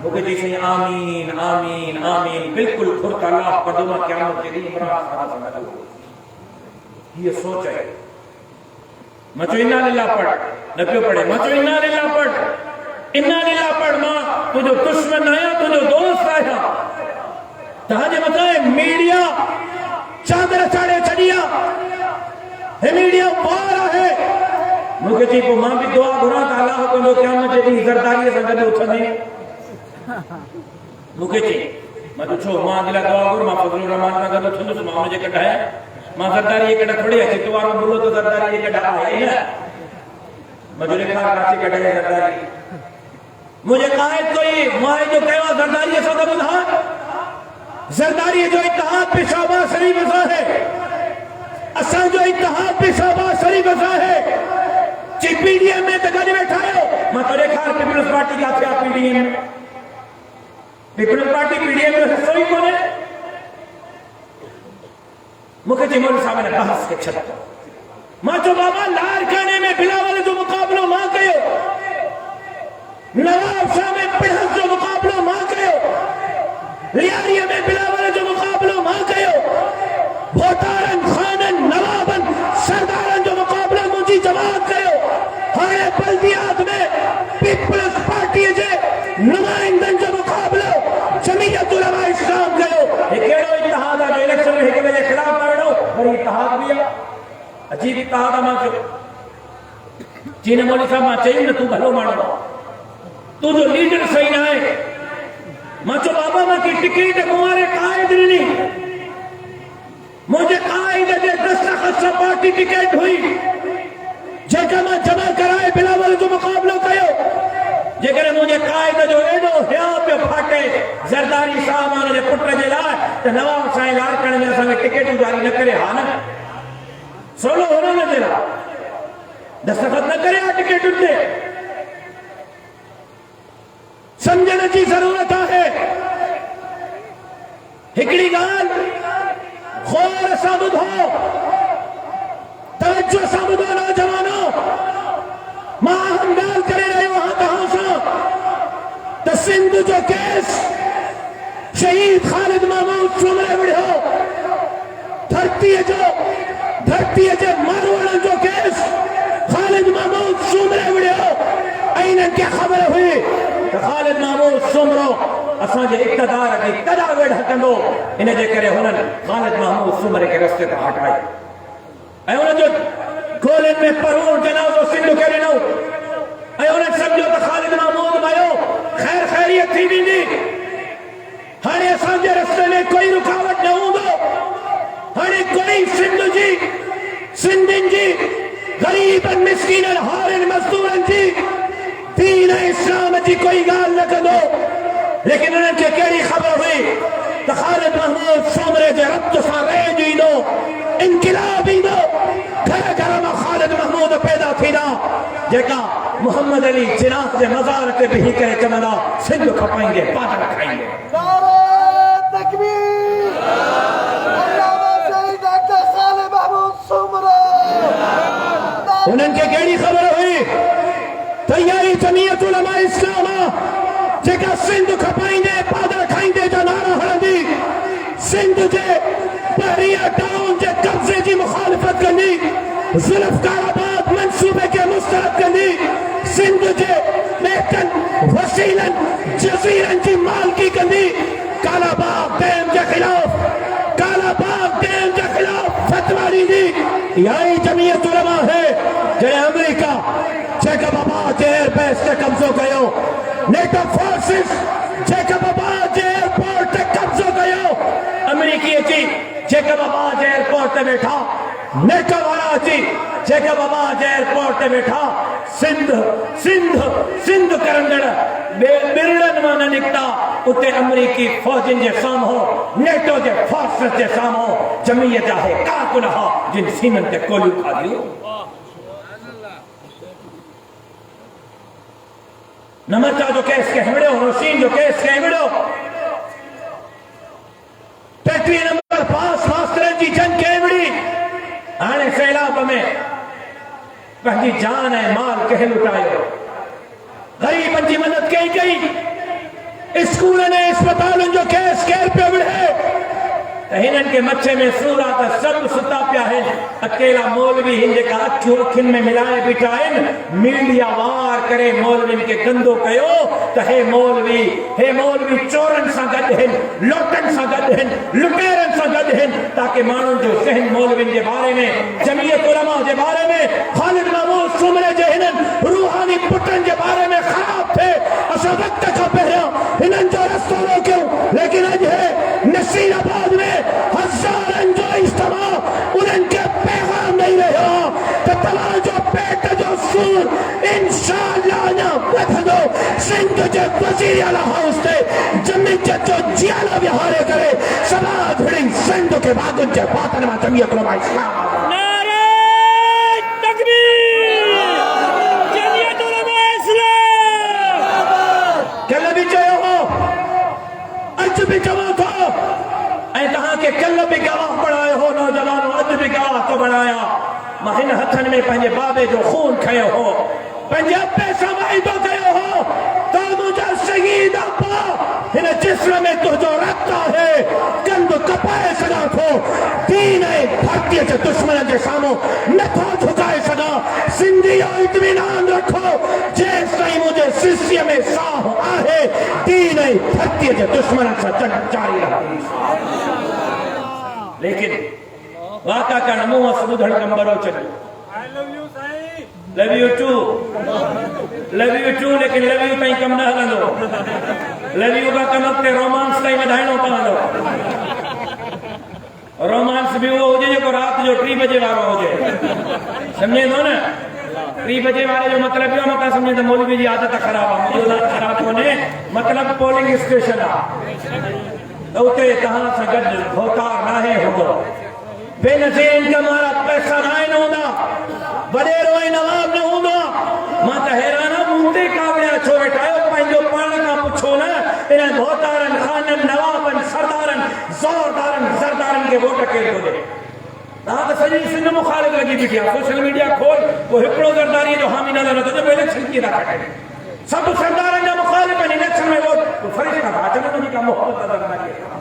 मूंखे चई साईं आमीन आमीन आमीन, बिल्कुलु फुर्त अल्लाह कंदो मां क़यामत जे ॾींहुं इमरान खान सां गॾु हूंदे। हीअ सोच आहे। मां चयो इन्ना लिल्लाह पढ़, न पियो पढ़े, मां चयो इन्ना लिल्लाह पढ़, इन्ना लिल्लाह पढ़, मां तुंहिंजो दुश्मन आहियां, तुंहिंजो दोस्त आहियां। तव्हांजे मथां मीडिया चादर चाढ़े छॾी आहे, मीडिया बार आहे। मूंखे चई पोइ मां बि दुआ घुरां त अल्लाह कंदो क़यामत जे ॾींहुं ज़रदारीअ सां गॾु उथंदे। मूंखे चई मां त छो मां अॼु लाइ दुआ घुर, मां फज़लुर रहमान सां गॾु उथंदुसि, मां हुनजे गॾु आहियां, मां ज़रदारी कॾहिं थोड़ी आहे, चित वारो बुलो त ज़रदारी कॾहिं आहे न, मजूरे खां काची कढे ज़रदारी। मुझे कायद कोई मां जो कयो ज़रदारी सां त ॿुधा, ज़रदारी जो इत्तेहाद पे शहबाज शरीफ सां है, असां जो इत्तेहाद पे शहबाज शरीफ सां है। जी PDM में त गॾु वेठा आहियो, मां तो ॾेखार पीपल्स पार्टी जा थिया PDM में, पीपल्स पार्टी PDM जो हिस्सो ई कोन्हे। मूंखे चई मौलवी साहब ने बहस खे छॾ, मां चयो बाबा लारकाने में बिलावल जो मुक़ाबलो मां कयो, नवाब शाह में पिणस जो मुक़ाबलो मां कयो, लियारीअ में बिलावल जो मुक़ाबलो मां कयो, भोटारन, खानन, नवाबन, सरदारन जो मुक़ाबलो मुंहिंजी जमात कयो। हाणे बल्दियात में पीपल्स पार्टी जे नुमाइंदनि जो मुक़ाबलो जमीयत उलमा इस्लाम कयो। हे कहिड़ो इत्तेहाद आहे जो इलेक्शन में हिक ॿिए जे ख़िलाफ़ लड़ो, वरी इत्तेहाद बि आहे, अजीब इत्तेहाद आहे। मां चयो चई न मौलवी साहब, मां चई न तूं भलो माण्हू आहे, तू जो लीडर सही ना है। मां चो बाबा मां की टिकट मुआरे कायद नहीं, मुझे कायद जे दस्तखत से पार्टी टिकट हुई जेका मां जमा कराए बिलावल जो मुकाबलो कयो। जेकर मुझे कायद जो एडो हिया पे फाटे जरदारी साहब जे पुट जे लाइ त नवाब साईं लाड़कण में असां टिकट जारी न करे हा न सोलो होना न जे लाइ दस्तखत न करे टिकट ते। समझण की जरूरत है। हिकड़ी गाल गौर सां ॿुधो, तवज्जो सां ॿुधो नौजवानो। मां हम ॻाल्हि करे रहियो आहियां तव्हां सां त सिंध जो केस शहीद ख़ालिद महमूद सूमरे विढ़ियो, धरतीअ जे मारवाड़नि जो केस ख़ालिद महमूद सूमरे विढ़ियो। ऐं हिननि खे ख़बर हुई त ख़ालिद महमूद सूमरो असांजे इक़्तिदार खे कॾा वेढ़ कंदो, इन जे करे हुननि ख़ालिद महमूद सूमरे खे रस्ते तां हटाई ऐं हुनजो गोलियुनि में परूर जनाज़ो सिंध खे ॾिनो ऐं हुननि सम्झो त ख़ालिद महमूद मयो, ख़ैर ख़ैरियत थी वेंदी। हाणे असांजे रस्ते में कोई रुकावट न हूंदो। हाणे कोई सिंधियुनि जी ग़रीबनि मिस्कीननि हारनि मज़दूरनि जी दीन इस्लाम जी कोई ॻाल्हि न कंदो। लेकिन उन्हनि खे कहिड़ी ख़बर हुई त ख़ालिद महमूद सूमरे जे रब्त सां रेज ईंदो, इनक़िलाब ईंदो, घर घर मां ख़ालिद महमूद पैदा थींदा जेका मोहम्मद अली जिनाह जे मज़ार ते बीही करे चवंदा सिंध खपाईंदे बादल खाईंदे। उन्हनि खे कहिड़ी ख़बर हुई त इहा जमीयत उलमा इस्लाम जेका सिंध खपाईंदे बादल खाईंदे जा नारा हणंदी, सिंध जे बहरिया टाउन जे कब्ज़े जी मुखालिफ़त कंदी, ज़ुल्फ़िकार मंसूबे के मुस्तरद कंदी, सिंध जे ॿेटनि वसीलनि जज़ीरनि जी मालकी कंदी, कालाबाग डैम जे ख़िलाफ़ फतवा ॾींदी। इहा ई जमीयत उलमा है जॾहिं अमेरिका जैकब एयरबेस ते कब्ज़ो कयो, नेटो फोर्सिस जैकब एयरपोर्ट ते कब्ज़ो कयो, अमेरिकी अची जैकब एयरपोर्ट ते वेठा, नेटो वारा अची जैकब एयरपोर्ट ते वेठा, सिंध करंदड़ बिरड़नि मां न निकिता। उते अमेरिकी फौजनि जे साम्हूं, नेटो जे फोर्सिस जे साम्हूं जमीयत आहे कारकुन हा जिन सीननि ते गोलियूं खाधियूं। नमचा जो केस के विड़ियो, रोशीन जो केस के विड़ियो, 33 नंबर पास मास्टरनि जी जंग के विड़ी। हाणे सैलाब में पंहिंजी जान ऐं माल के लुटायो, ग़रीबनि जी मदद कई। स्कूलनि ऐं अस्पतालुनि जो केस केर पियो विड़े त हिननि खे मथे में सूर आहे त सभु सुता पिया आहिनि। अकेला मौलवी हिन जेका अखियुनि में मिलाए बीठा आहिनि, मीडिया वार करे मौलवियुनि खे गंदो कयो त हे मौलवी चोरनि सां गॾु आहिनि, लोटनि सां गॾु आहिनि, लुटेरनि सां गॾु आहिनि, ताकि माण्हुनि जो ज़हन मौलवियुनि जे बारे में, जमीयत उलमा जे बारे में, ख़ालिद महमूद सूमरे जे हिननि रूहानी पुटनि जे बारे में ख़राब थिए। असां वक़्त खां पहिरियों हिननि जो रस्तो रोकियो, लेकिन अॼु नसीराबाद में हज़ारनि जो इज्तिमा उन्हनि खे पैगाम ॾेई रहियो त तव्हांजो पेट जो सूर इंशाअल्लाह अञा वधंदो। सिंध जे वज़ीर आला हाउस ते जमीयत जो जियाला विहारे करे समाज हिड़ी सिंध के बागुनि जे बातन मां जमीयत उलमा इस्लाम भी जमा था ऐं तव्हांखे कल भी गवाह बणायो हो। नौजवानों अॼु भी गवाह तो बनाया। मां हिन हथनि में पंहिंजे बाबे जो खून खयो हो, पंहिंजे अब्बे सां वाइदो कयो हो त मुंहिंजा शहीद अब्बा हिन जिस्म में तुंहिंजो रक्त आहे, कंद कपाए सघां थो, दीन ऐं धरतीअ जे दुश्मन जे साम्हूं नथो झुकाए सघां। सिंधियो इत्मीनान रखो, जेसि ताईं मुंहिंजे सिस्सीअ में साह आहे, दीन ऐं धरतीअ जे दुश्मन सां जंग जारी रहंदी। लेकिन वाका करण मुंहं ॿुधण कंबरो चढ़ियो। लव यू टू, लेकिन लव यू ताईं कम न हलंदो। लव यू का कम अॻिते रोमांस ताईं वधाइणो पवंदो। रोमांस भी वो हुजे जेको रात जो 3 बजे वारो हुजे, समझे थो न। 3 बजे वारे जो मतलब इहो मता समझे त मौलवी जी आदत ख़राब आहे। मुंहिंजी आदत ख़राब कोन्हे, मतलब पोलिंग स्टेशन आहे त उते तव्हां सां गॾु भोतार नाहे हूंदो। बेनज़ीर इनकम वारा पैसा नाहे न हूंदा, वॾेरो ऐं नवाब न हूंदो। मां त हैरान आहियां, मूंते कावड़िया छो वेठा आहियो? पंहिंजो पाण खां पुछो न। इन भोतारनि, ख़ाननि, नवाबनि, सरदारनि, ज़ोरदारनि, ज़रदारनि खे वोट केरु थो ॾे? तव्हां त सॼी सिंध मुखालिफ़ लॻी बीठी आहे। सोशल मीडिया खोल, पोइ हिकिड़ो ज़रदारी जो हामी नज़र नथो अचे। इलेक्शन कीअं था कढनि? सभु सरदारनि जा मुखालिफ़ आहिनि इलेक्शन में वोट। फरिश्ता था अचनि, उन्हनि जी का मोहबत ज़रदारी आहे।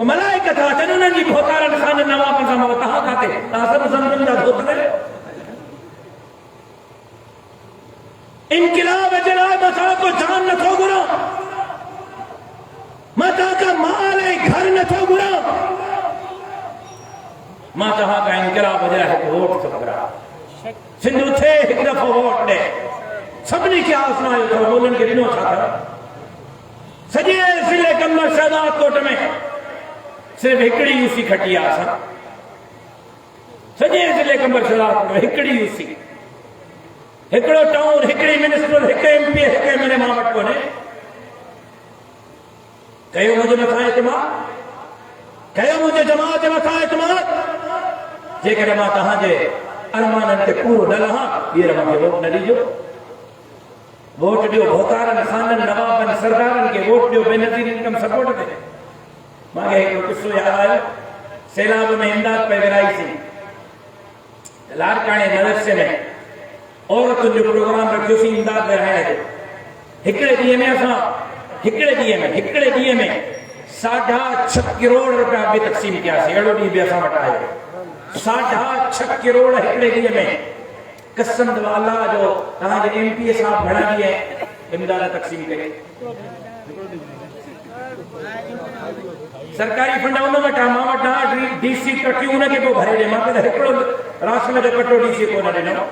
मलाइका था अचनि, उन्हनि जी भोतारनि, ख़ाननि, नवाबनि सां मोहबत। तव्हां काथे? तव्हां सभु ज़मज़म जा दोस्त आहियो। इनकलाब जे लाइ मां तव्हां जान नथो घुरां, मां तव्हां माल ऐं घर नथो घुरां, मां तव्हां खां इनकलाब जे लाइ हिकु वोट थो घुरां। सिंध थे हिकु दफ़ो वोट ॾे। सभिनी खे आज़मायो अथव, मोलनि खे ॾिनो छा अथव? सॼे ज़िले कमर शहदाद कोट में सिर्फ़ु हिकिड़ी यूसी खटी आहे असां। सॼे ज़िले कमर शहदाद कोट में हिकिड़ी यूसी, हिकिड़ो टाउन, हिकिड़ी मिनिस्टर, हिकु MP, हिकु MLA मां वटि कोन्हे। कयो मुंहिंजे मथां एतमाद, कयो मुंहिंजे जमात जे मथां एतमाद। जेकॾहिं मां तव्हांजे अरमाननि खे पूरो न लहां, ॿीहर मूंखे वोट न ॾिजो। वोट ॾियो भोतारनि, ख़ाननि, नवाबनि, सरदारनि खे वोट ॾियो बेनज़ीर इनकम सपोर्ट ते। मूंखे हिकिड़ो किस्सो यादि आयो। सैलाब में इमदाद पे विराईसीं, लाड़काणे मदरसे में औरतुनि जो प्रोग्राम रखियोसीं इमदाद विराइण जो। हिकिड़े ॾींहं में असां हिकिड़े ॾींहं में 6.5 करोड़ रुपया बि तक़सीम कयासीं। अहिड़ो ॾींहुं बि असां वटि आयो। 6.5 करोड़ हिकिड़े ॾींहं में। कसम अल्लाह जो, तव्हांजे MP साहब घणा ॾींहं इमदाद तक़सीम कई? सरकारी फंड उन वटि आहे, मां वटि आहे। DC टकियूं उनखे पोइ भरे ॾे। मां त हिकिड़ो राशन जो कटो DC कोन ॾिनो।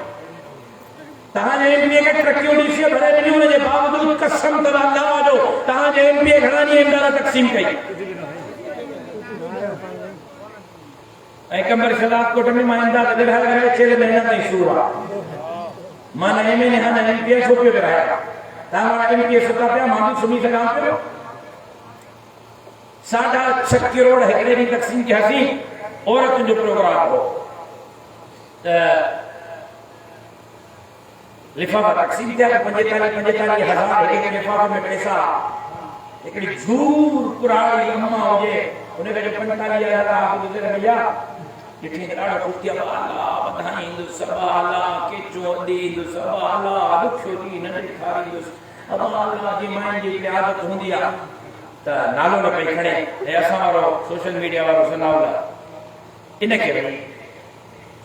तव्हांजे MP खे टकियूं DC भरे ॾिनियूं, हुनजे बावजूदि कसम अथव अल्लाह जो, तव्हांजे MP घणा ॾींहं इमदाद तक़सीम कई? ऐं कमर शहदाद कोट में मां इमदाद विराए 6 महीना ताईं सूर आहे। मां न MLA न MP छो पियो विराया? तव्हां वारा MP सुता पिया, मां बि सुम्ही सघां पियो। 6.5 करोड़ हिकिड़े ॾींहुं तक़सीम कयासीं। औरतुनि जो प्रोग्राम हो त लिफ़ाफ़ा तक़सीम थिया। 45,000 हिकु लिफ़ाफ़े में पैसा। हिकिड़ी झूर पुराणी अम्मा हुजे, हुनखे जो 45,000 गुज़र मिलिया। ॾिठी त ॾाढो ख़ुशि थी। अल्लाह वधाईंदुसि, अल्लाह केचो ॾींदुसि, अल्लाह ॾुखियो ॾींहुं न ॾेखारींदुसि। अल्लाह जी माइन जी आदत हूंदी आहे त नालो न पई खणे। ऐं असां वारो सोशल मीडिया वारो सनाउल इनखे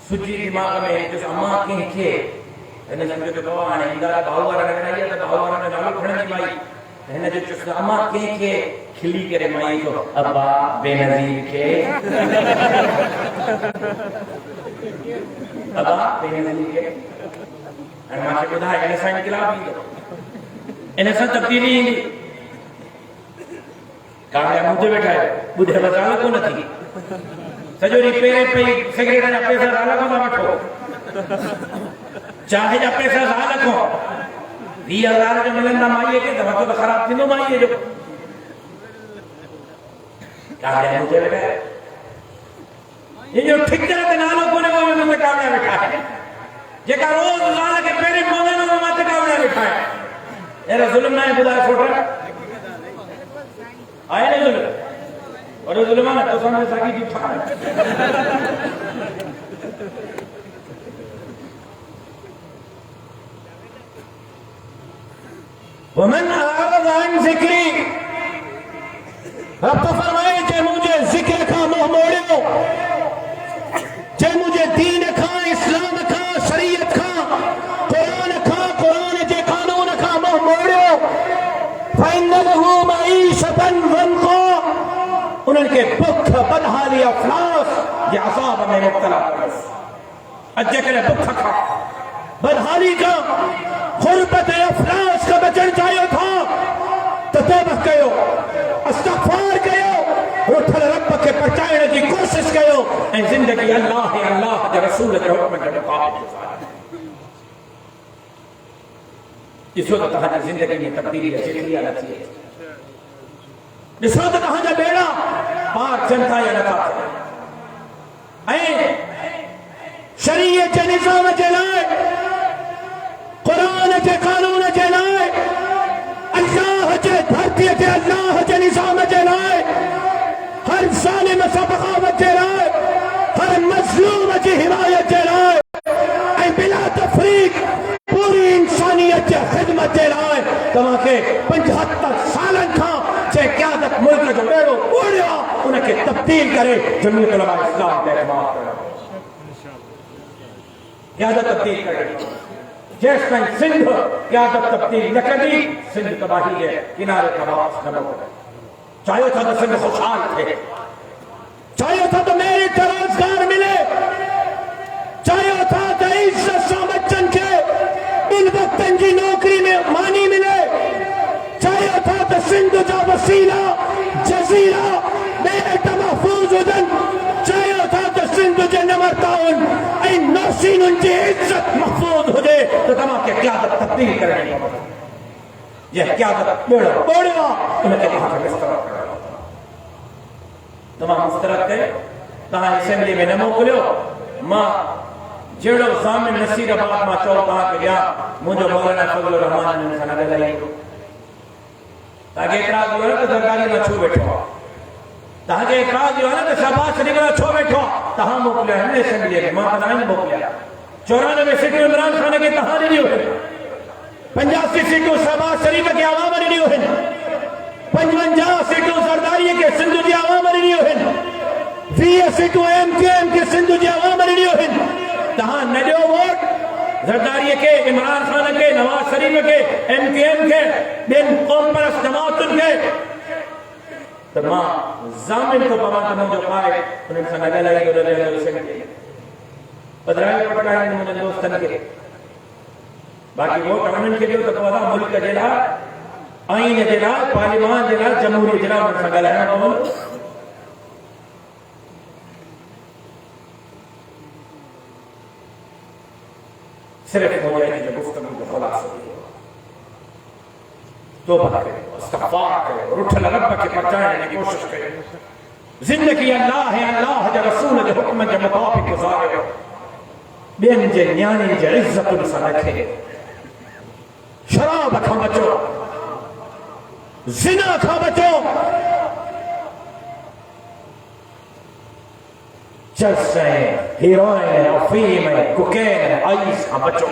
सुजी दिमाग़ में अम्मा कंहिंखे हिन सम्झो त बाबा हाणे ईंदा भाऊ वारा रखंदा त भाऊ वारा जो नालो खणंदी माई। हिन जो चुस अम्मा कंहिंखे खिली करे माई जो अब्बा बेनज़ीर खे, अब्बा बेनज़ीर खे। हाणे मूंखे ॿुधाए, हिन सां इनकलाब ईंदो, इन सां तब्दीली ईंदी। कावड़िया मुंहिंजे वेठा आहियो, ॿुधे वज़ाल कोन थी। सॼो ॾींहुं पहिरें पई सिगरेट जा पैसा ज़ाल खां था वठो, चाहे जा पैसा ज़ाल खां। 20,000 जो मिलंदा माईअ खे त वक़्तु त ख़राब थींदो माईअ जो। कावड़िया मुंहिंजे वेठा आहियो, ये जो ठिकर ते नालो कोन्हे उन में कावड़िया वेठा आहिनि। जेका रोज़ ज़ाल खे पहिरें पवंदा आहिनि उन मथे कावड़िया वेठा आहिनि। अहिड़ो ज़ुल्म न आहे? ॿुधाए छोटा आहे न ज़ुल्म? वॾो ज़ुल्म आहे न, तोसां में साॻी जी ठाहे। वमन आरज़ अन ज़िक्री, रब फरमाए जे मुझे ज़िक्र खां मुंह मोड़ियो, जे मुझे दीन खां, इस्लाम खां, शरीयत खां, क़ुरान खां, क़ुरान जे कानून खां मुंह मोड़ियो, फ़इन्नहु मईशतन वन्क़ा, उन्हनि खे बुख, बदहाली, अफ़लास जे अज़ाब में मुब्तला कंदुसि। अॼु जेकॾहिं बुख खां हाली का खुरबत अफलास का बचन चाहिए था तो तौबा कयो, इस्तिग़फ़ार कयो, रुठल रब खे पहुचाइण जी कोशिश कयो ऐं ज़िंदगी अल्लाह जे रसूल जे हुक्म जे मुताबिक़ गुज़ारियो। ॾिसो त तव्हांजी ज़िंदगी में तब्दीली अचे थी या नथी अचे। ॾिसो त तव्हांजा बेड़ा पार थियनि था या नथा थियनि। ऐं शरीयत जे निज़ाम जे लाइ, क़ुरान जे क़ानून जे लाइ, अल्लाह जे धरतीअ ते अल्लाह जे निज़ाम जे लाइ, हर ज़ालिम सां बग़ावत जे लाइ, हर मज़लूम जी हिमायत जे लाइ ऐं बिला तफ़रीक़ पूरी इंसानियत जे ख़िदमत जे लाइ तव्हांखे 75 सालनि खां जे क़यादत मुल्क जो बेड़ो उड़ियो आहे उनखे तब्दील करे जमीयत उलमा इस्लाम ते एतमाद करणो। क़यादत तब्दील करणी। जेसि ताईं सिंध क़यादत तब्दील न कंदी, सिंध तबाही जे किनारे खां वापसि न मोटंदी। चाहियो था त सिंध ख़ुशहाल थिए, चाहियो था त मेरिट ते रोज़गार मिले, चाहियो था त इज़्ज़त सां बच्चनि खे ॿिनि वक़्तनि जी नौकरी में मानी मिले, चाहियो था त सिंध जा वसीला जज़ीरा बेट महफूज़ हुजनि, चाहियो था त सिंध जे नमरताउन ऐं नौशीनुनि जी इज़्ज़त महफूज़ हुजे त तव्हांखे क़यादत तब्दील करणी पवंदी। जे क़यादत बेड़ो ॿोड़ियो आहे उनखे तव्हांखे मुस्तरद करणो। तव्हां मुस्तरद कयो, तव्हां असेंबली में न मोकिलियो। मां जहिड़ो ज़ामिन नसीराबाद मां चओ तव्हांखे ॾियां, मुंहिंजो मौलाना फज़लुर रहमान मूं सां न ॻाल्हाईंदो। तव्हांखे एतिराज़ थियो न त ज़रदारी मां छो वेठो आहे, तव्हांखे एतिराज़ थियो न त शहबाज़ शरीफ़ मां छो वेठो आहे, तव्हां मोकिलिया आहिनि असेंबलीअ में, मां त न मोकिलिया। 94 सीटूं इमरान ख़ान खे तव्हां ॾिनियूं आहिनि, 85 सीटूं शहबाज़ शरीफ़ खे आवाम ॾिनियूं आहिनि, 55 सीटूं ज़रदारीअ खे सिंध जी आवाम ॾिनियूं आहिनि, 20 सीटूं MKM खे सिंध जी आवाम ॾिनियूं आहिनि। तव्हां न ॾियो वोट ज़रदारीअ खे, इमरान ख़ान खे, नवाज़ शरीफ़ खे, MKM खे, ॿियनि क़ौम परस्त जमातुनि खे, त मां ज़ामिन थो पवां त मुंहिंजो पाए उन्हनि सां न ॻाल्हाईंदो न रहंदो असेंबलीअ में। पधराए पटाइनि मुंहिंजे दोस्तनि खे, बाक़ी वोट उन्हनि खे ॾियो त पोइ असां मुल्क जे लाइ, आइन जे लाइ, पार्लियामान जे लाइ, जमहूरियत जे लाइ उन्हनि सां ॻाल्हाइणो पवंदो। सिर्फ मुझे जो गुफ्तगू का खुलासा तौबा करो, इस्तिग़फ़ार करो, रुठल रब के पहुचाने की कोशिश करो। जिंदगी अल्लाह है, अल्लाह जे रसूल जे हुक्म जे मुताबिक़ गुज़ारियो। ॿियनि जे न्याणी जे इज़्ज़तुनि सां न खेॾो, शराब खां बचो, ज़िना खां बचो, चर्स ऐं हीरोइन, अफ़ीम ऐं कोकेन, आइस खां बचो।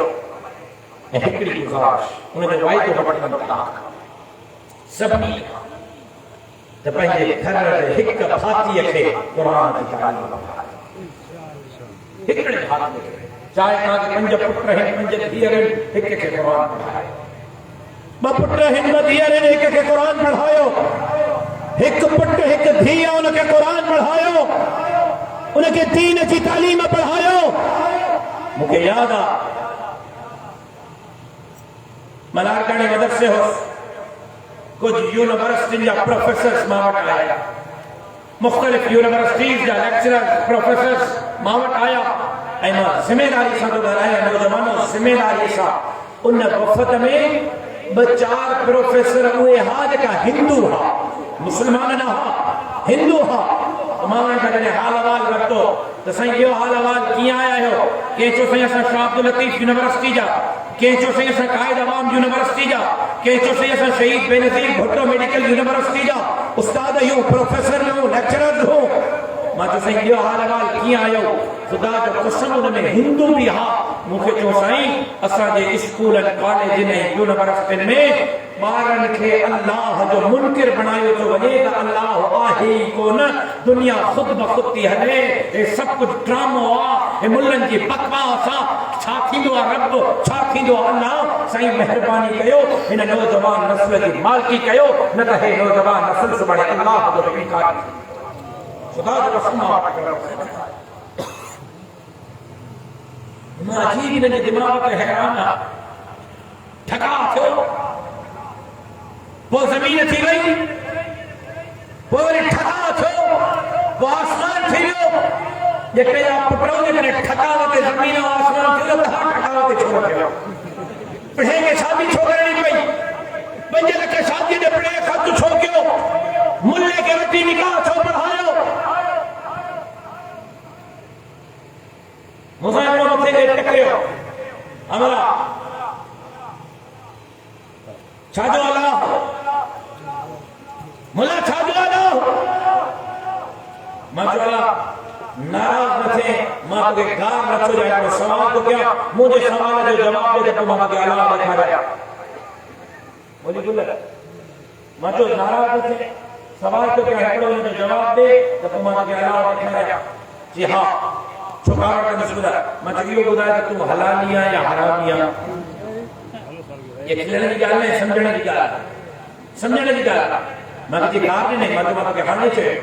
ऐं हिकिड़ी गुज़ारिश, उनजो वाइदो वठंदो तव्हां सभिनी त पंहिंजे घर जे हिक भातीअ खे क़ुर जी तालीम वठायो। हिकिड़े भातीअ खे, चाहे तव्हांखे 5 पुट आहिनि, 5 धीअर आहिनि, हिक खे क़ुर पढ़ायो। 2 पुट आहिनि, 2 धीअर आहिनि, हिक खे क़ुर पढ़ायो। हिकु पुट हिकु धीअ उनखे क़ुर पढ़ायो, उनखे दीन जी तालीम पढ़ायो। मूंखे यादि आहे मलारकाणे मदरसे हो, कुछ यूनिवर्सिटी जा प्रोफेसर्स मां वटि आया, मुख़्तलिफ़ यूनिवर्सिटीज़ जा लेक्चरर प्रोफेसर्स मां वटि आया ऐं मां ज़िम्मेदारी सां थो ॻाल्हायां, नौजवानो ज़िम्मेदारी सां। उन वफ़द में 2-4 प्रोफेसर उहे हा जेका हिंदू हा, मुस्लमान न हा, हिंदू हा। मां कॾहिं हाल अहवाल वरितो त साईं इहो हाल अहवाल कीअं आया आहियो? कंहिं चयो साईं असां शाह अब्दुल लतीफ़ यूनिवर्सिटी जा, कंहिं चयो साईं असां क़ाइद अवाम यूनिवर्सिटी जा, कंहिं चयो साईं असां शहीद बेनज़ीर भुट्टो मेडिकल यूनिवर्सिटी जा उस्ताद आहियूं, प्रोफेसर आहियूं, लेक्चरर आहियूं। मां चयो साईं इहो हाल अहवाल कीअं आयो? ख़ुदा जो कसम हुन में हिंदू बि हा। मूंखे चयो साईं असांजे स्कूलनि, कॉलेजनि ऐं यूनिवर्सिटियुनि में ॿारनि खे अल्लाह जो मुनकिर बणायो थो वञे त अल्लाह आहे ई कोन, दुनिया ख़ुदि ब ख़ुदि थी हले, हे सभु कुझु ड्रामो आहे, हे मुल्लनि जी बकवास आहे। छा थींदो आहे रब, छा थींदो आहे अल्लाह? साईं महिरबानी कयो, हिन नौजवान नस्ल जी मालिकी कयो, न त हे नौजवान नस्ल सुभाणे अल्लाह जो इनकार कंदी। ख़ुदा जो कसम मां अजीब हिनजे दिमाग़ ते हैरान आहे ठका थियो पोइ ज़मीन थी वई पोइ वरी ठका थियो पोइ आसमान थी वियो जेके जा पुटो जेकॾहिं ठकावत ते ज़मीन ऐं आसमान थी वियो त ठकावत ते छो थियो पिणे खे शादी छो करणी पई 5 लख शादी जे पिणे ख़र्च छो कयो मुल्ले खे वठी निकाह छो पढ़ायो मूंसां हिकिड़ो मथे खे टकरियो अमला छाजो अलाह मुला छाजो अलाह मां चयो अलाह नाराज़ न थे मां तोखे गार नथो ॾियां हिकिड़ो सवाल थो कयां मुंहिंजे सवाल जो जवाब ॾे त पोइ मां तोखे अलाह ॾेखारियां मुंहिंजी गुल मां चयो नाराज़ न थे सवाल थो कयां हिकिड़ो हुनजो जवाब ॾे त पोइ मां तोखे अलाह ॾेखारियां जी हा छोकारो कंदुसि ॿुधाए मां चयो इहो ॿुधाए त तूं हलाली आहीं या हरामी आहीं ये खिलण जी ॻाल्हि न सम्झण जी ॻाल्हि सम्झण जी ॻाल्हि मां तुंहिंजी गार ॾिनई मां तोखे हाणे चयो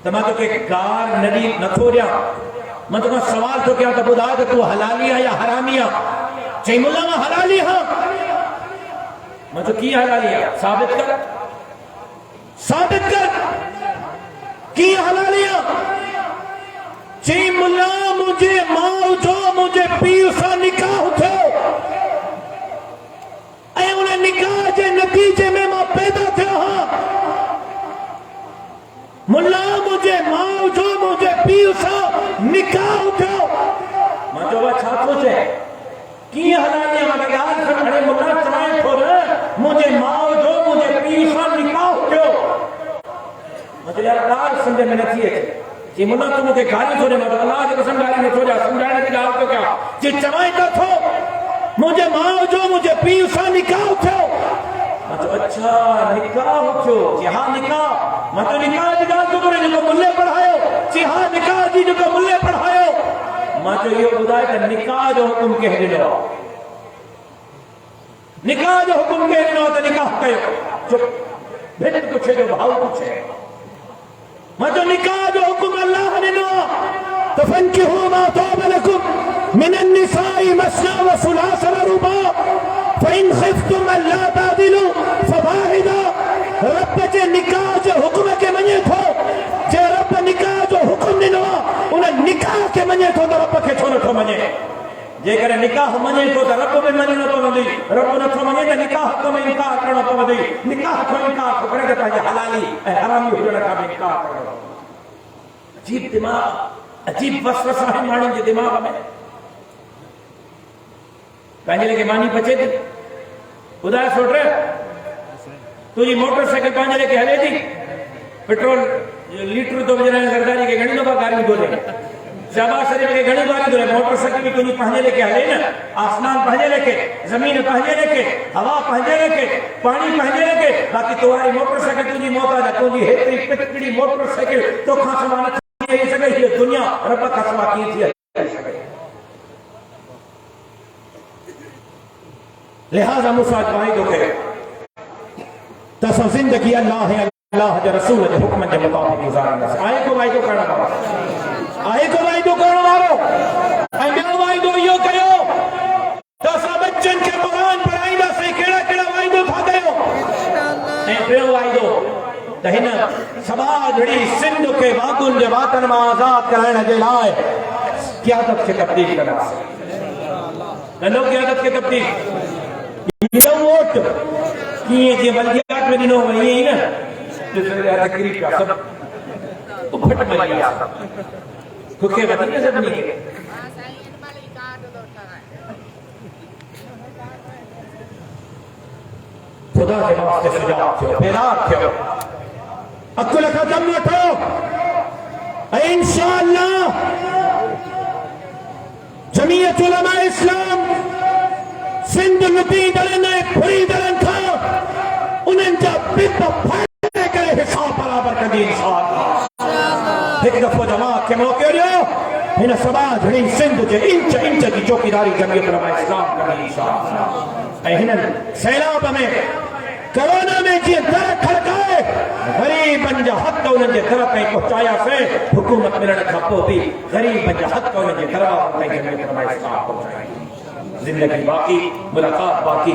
त मां तोखे गार नदी नथो ॾियां मां तोखां सवाल थो कयां त ॿुधाए त तूं हलाली आहीं या हरामी आहीं चई मुला मां हलाली आहियां मां चयो कीअं हलाली आहे साबित कर कीअं हलाली आहे चई मुला मुंहिंजे माउ जो मुंहिंजे पीउ सां निकाह थियो ऐं उन निकाह जे नतीजे में मां पैदा थियो आहियां मुला मुंहिंजे माउ जो मुंहिंजे पीउ सां निकाह थियो मां चयो छा थो चए कीअं हलाली मां ॻाल्हि सम्झे मुला चवाए थो न मुंहिंजे माउ जो मुंहिंजे पीउ सां निकाह थियो मां चयो यार ॻाल्हि सम्झ में नथी अचे जी मुला तूं मूंखे गाली थो ॾे मां अलाह जे कसम गाली नथो ॾियां सम्झाइण जी ॻाल्हि थो कयां जी चवाए त थो मुंहिंजे माउ जो मुंहिंजे पीउ सां निकाह थियो मां चयो अच्छा निकाह थियो जी हा निकाह मां चयो निकाह जी ॻाल्हि थो करे जेको मुल्ले पढ़ायो जी हा निकाह जी जेको मुल्ले पढ़ायो मां चयो इहो ॿुधाए त निकाह जो हुकुम कंहिं ॾिनो निकाह जो हुकुम कंहिं ॾिनो त निकाह कयो चुप भिट पुछे जो भाउ पुछे मां चयो निकाह जो हुकुम अल्लाह ॾिनो त फंकिहू मा तौब लकुम मिन النساء مثنى وثلاث ورباع فإن خفتم ألا تعدلوا فواحدة रब जे निकाह जे हुकुम खे मञे थो जे रब निकाह जो हुकुम ॾिनो उन निकाह खे मञे थो त रब खे छो नथो मञे जेकर निकाह मञे थो त रब में मञणो पवंदी रब नथो मञे त निकाह में इनकार करणो पवंदी निकाह खां इनकार करे त पंहिंजे हलाली ऐं हरामी हुजण खां बि इनकार करणो अजीब दिमाग़ अजीब वसवसा आहे माण्हुनि जे दिमाग़ में पंहिंजे लेखे मानी बचे थी ॿुधाए सोट तुंहिंजी मोटरसाइकिल पंहिंजे लेखे हले थी पेट्रोल लीटर थो विझाए सरदारी खे घणी दफ़ा गाॾियूं थो ॾे शहबाज शरीफ खे घणी गाॾियूं थो ॾे मोटरसाइकिल बि तुंहिंजी पंहिंजे लेखे हले न आसमान पंहिंजे लेखे ज़मीन पंहिंजे लेखे हवा पंहिंजे लेखे पाणी पंहिंजे लेखे बाक़ी तुम्हारी मोटरसाइकिल तुंहिंजी मोहताज आहे तुंहिंजी हेतिरी पिचकिड़ी मोटरसाइकिल तोखां सवाइ नथी हली सघे हीअ दुनिया रब खां सवाइ कीअं थी हली सघे लिहाज़ा मूंसां वाइदो कयो त असां ज़िंदगी अल्लाह जे रसूल जे हुक्म जे मुताबिक़ गुज़ारींदासीं आहे को वाइदो करण वारो ऐं ॿियो वाइदो इहो कयो त असां बच्चनि खे क़ुरान पढ़ाईंदासीं कहिड़ा कहिड़ा वाइदो था कयो ऐं ॿियो वाइदो त हिन समाजड़ी सिंध खे वागुनि जे वातनि मां आज़ाद कराइण जे लाइ क़यादत खे तब्दील कंदासीं नंढो क़यादत खे तब्दील वोट कीअं जीअं बल्दियात में ॾिनो ईअं ई न तकरीब पिया सभु उफट मरी आहे तोखे वधीक सभिनी खे खुदा जे वास्ते सुजाग थियो बेदार थियो अकुल खां कमु वठो ऐं इंशाअल्लाह जमीयत उलमा इस्लाम सिंध नदी दलनि ऐं फुरी दलनि खां उन्हनि जा बिप फाड़े करे हिसाब बराबर कंदी इंशाअल्लाह हिकु दफ़ो जमात खे मौक़ो ॾियो हिन समाज हिन सिंध जे इंच इंच जी चौकीदारी जमीयत उलमा इस्लाम कंदी इंशाअल्लाह ऐं हिननि सैलाब में कोरोना में जीअं दर खड़काए ग़रीबनि जा हक़ उन्हनि जे दर ताईं पहुचायासीं, हुकूमत मिलण खां पोइ बि ग़रीबनि जा हक़ उन्हनि जे दरवाज़े ताईं जमियत उलमा इस्लाम पहुचाई। ज़िंदगी बाक़ी, मुलाक़ात बाक़ी।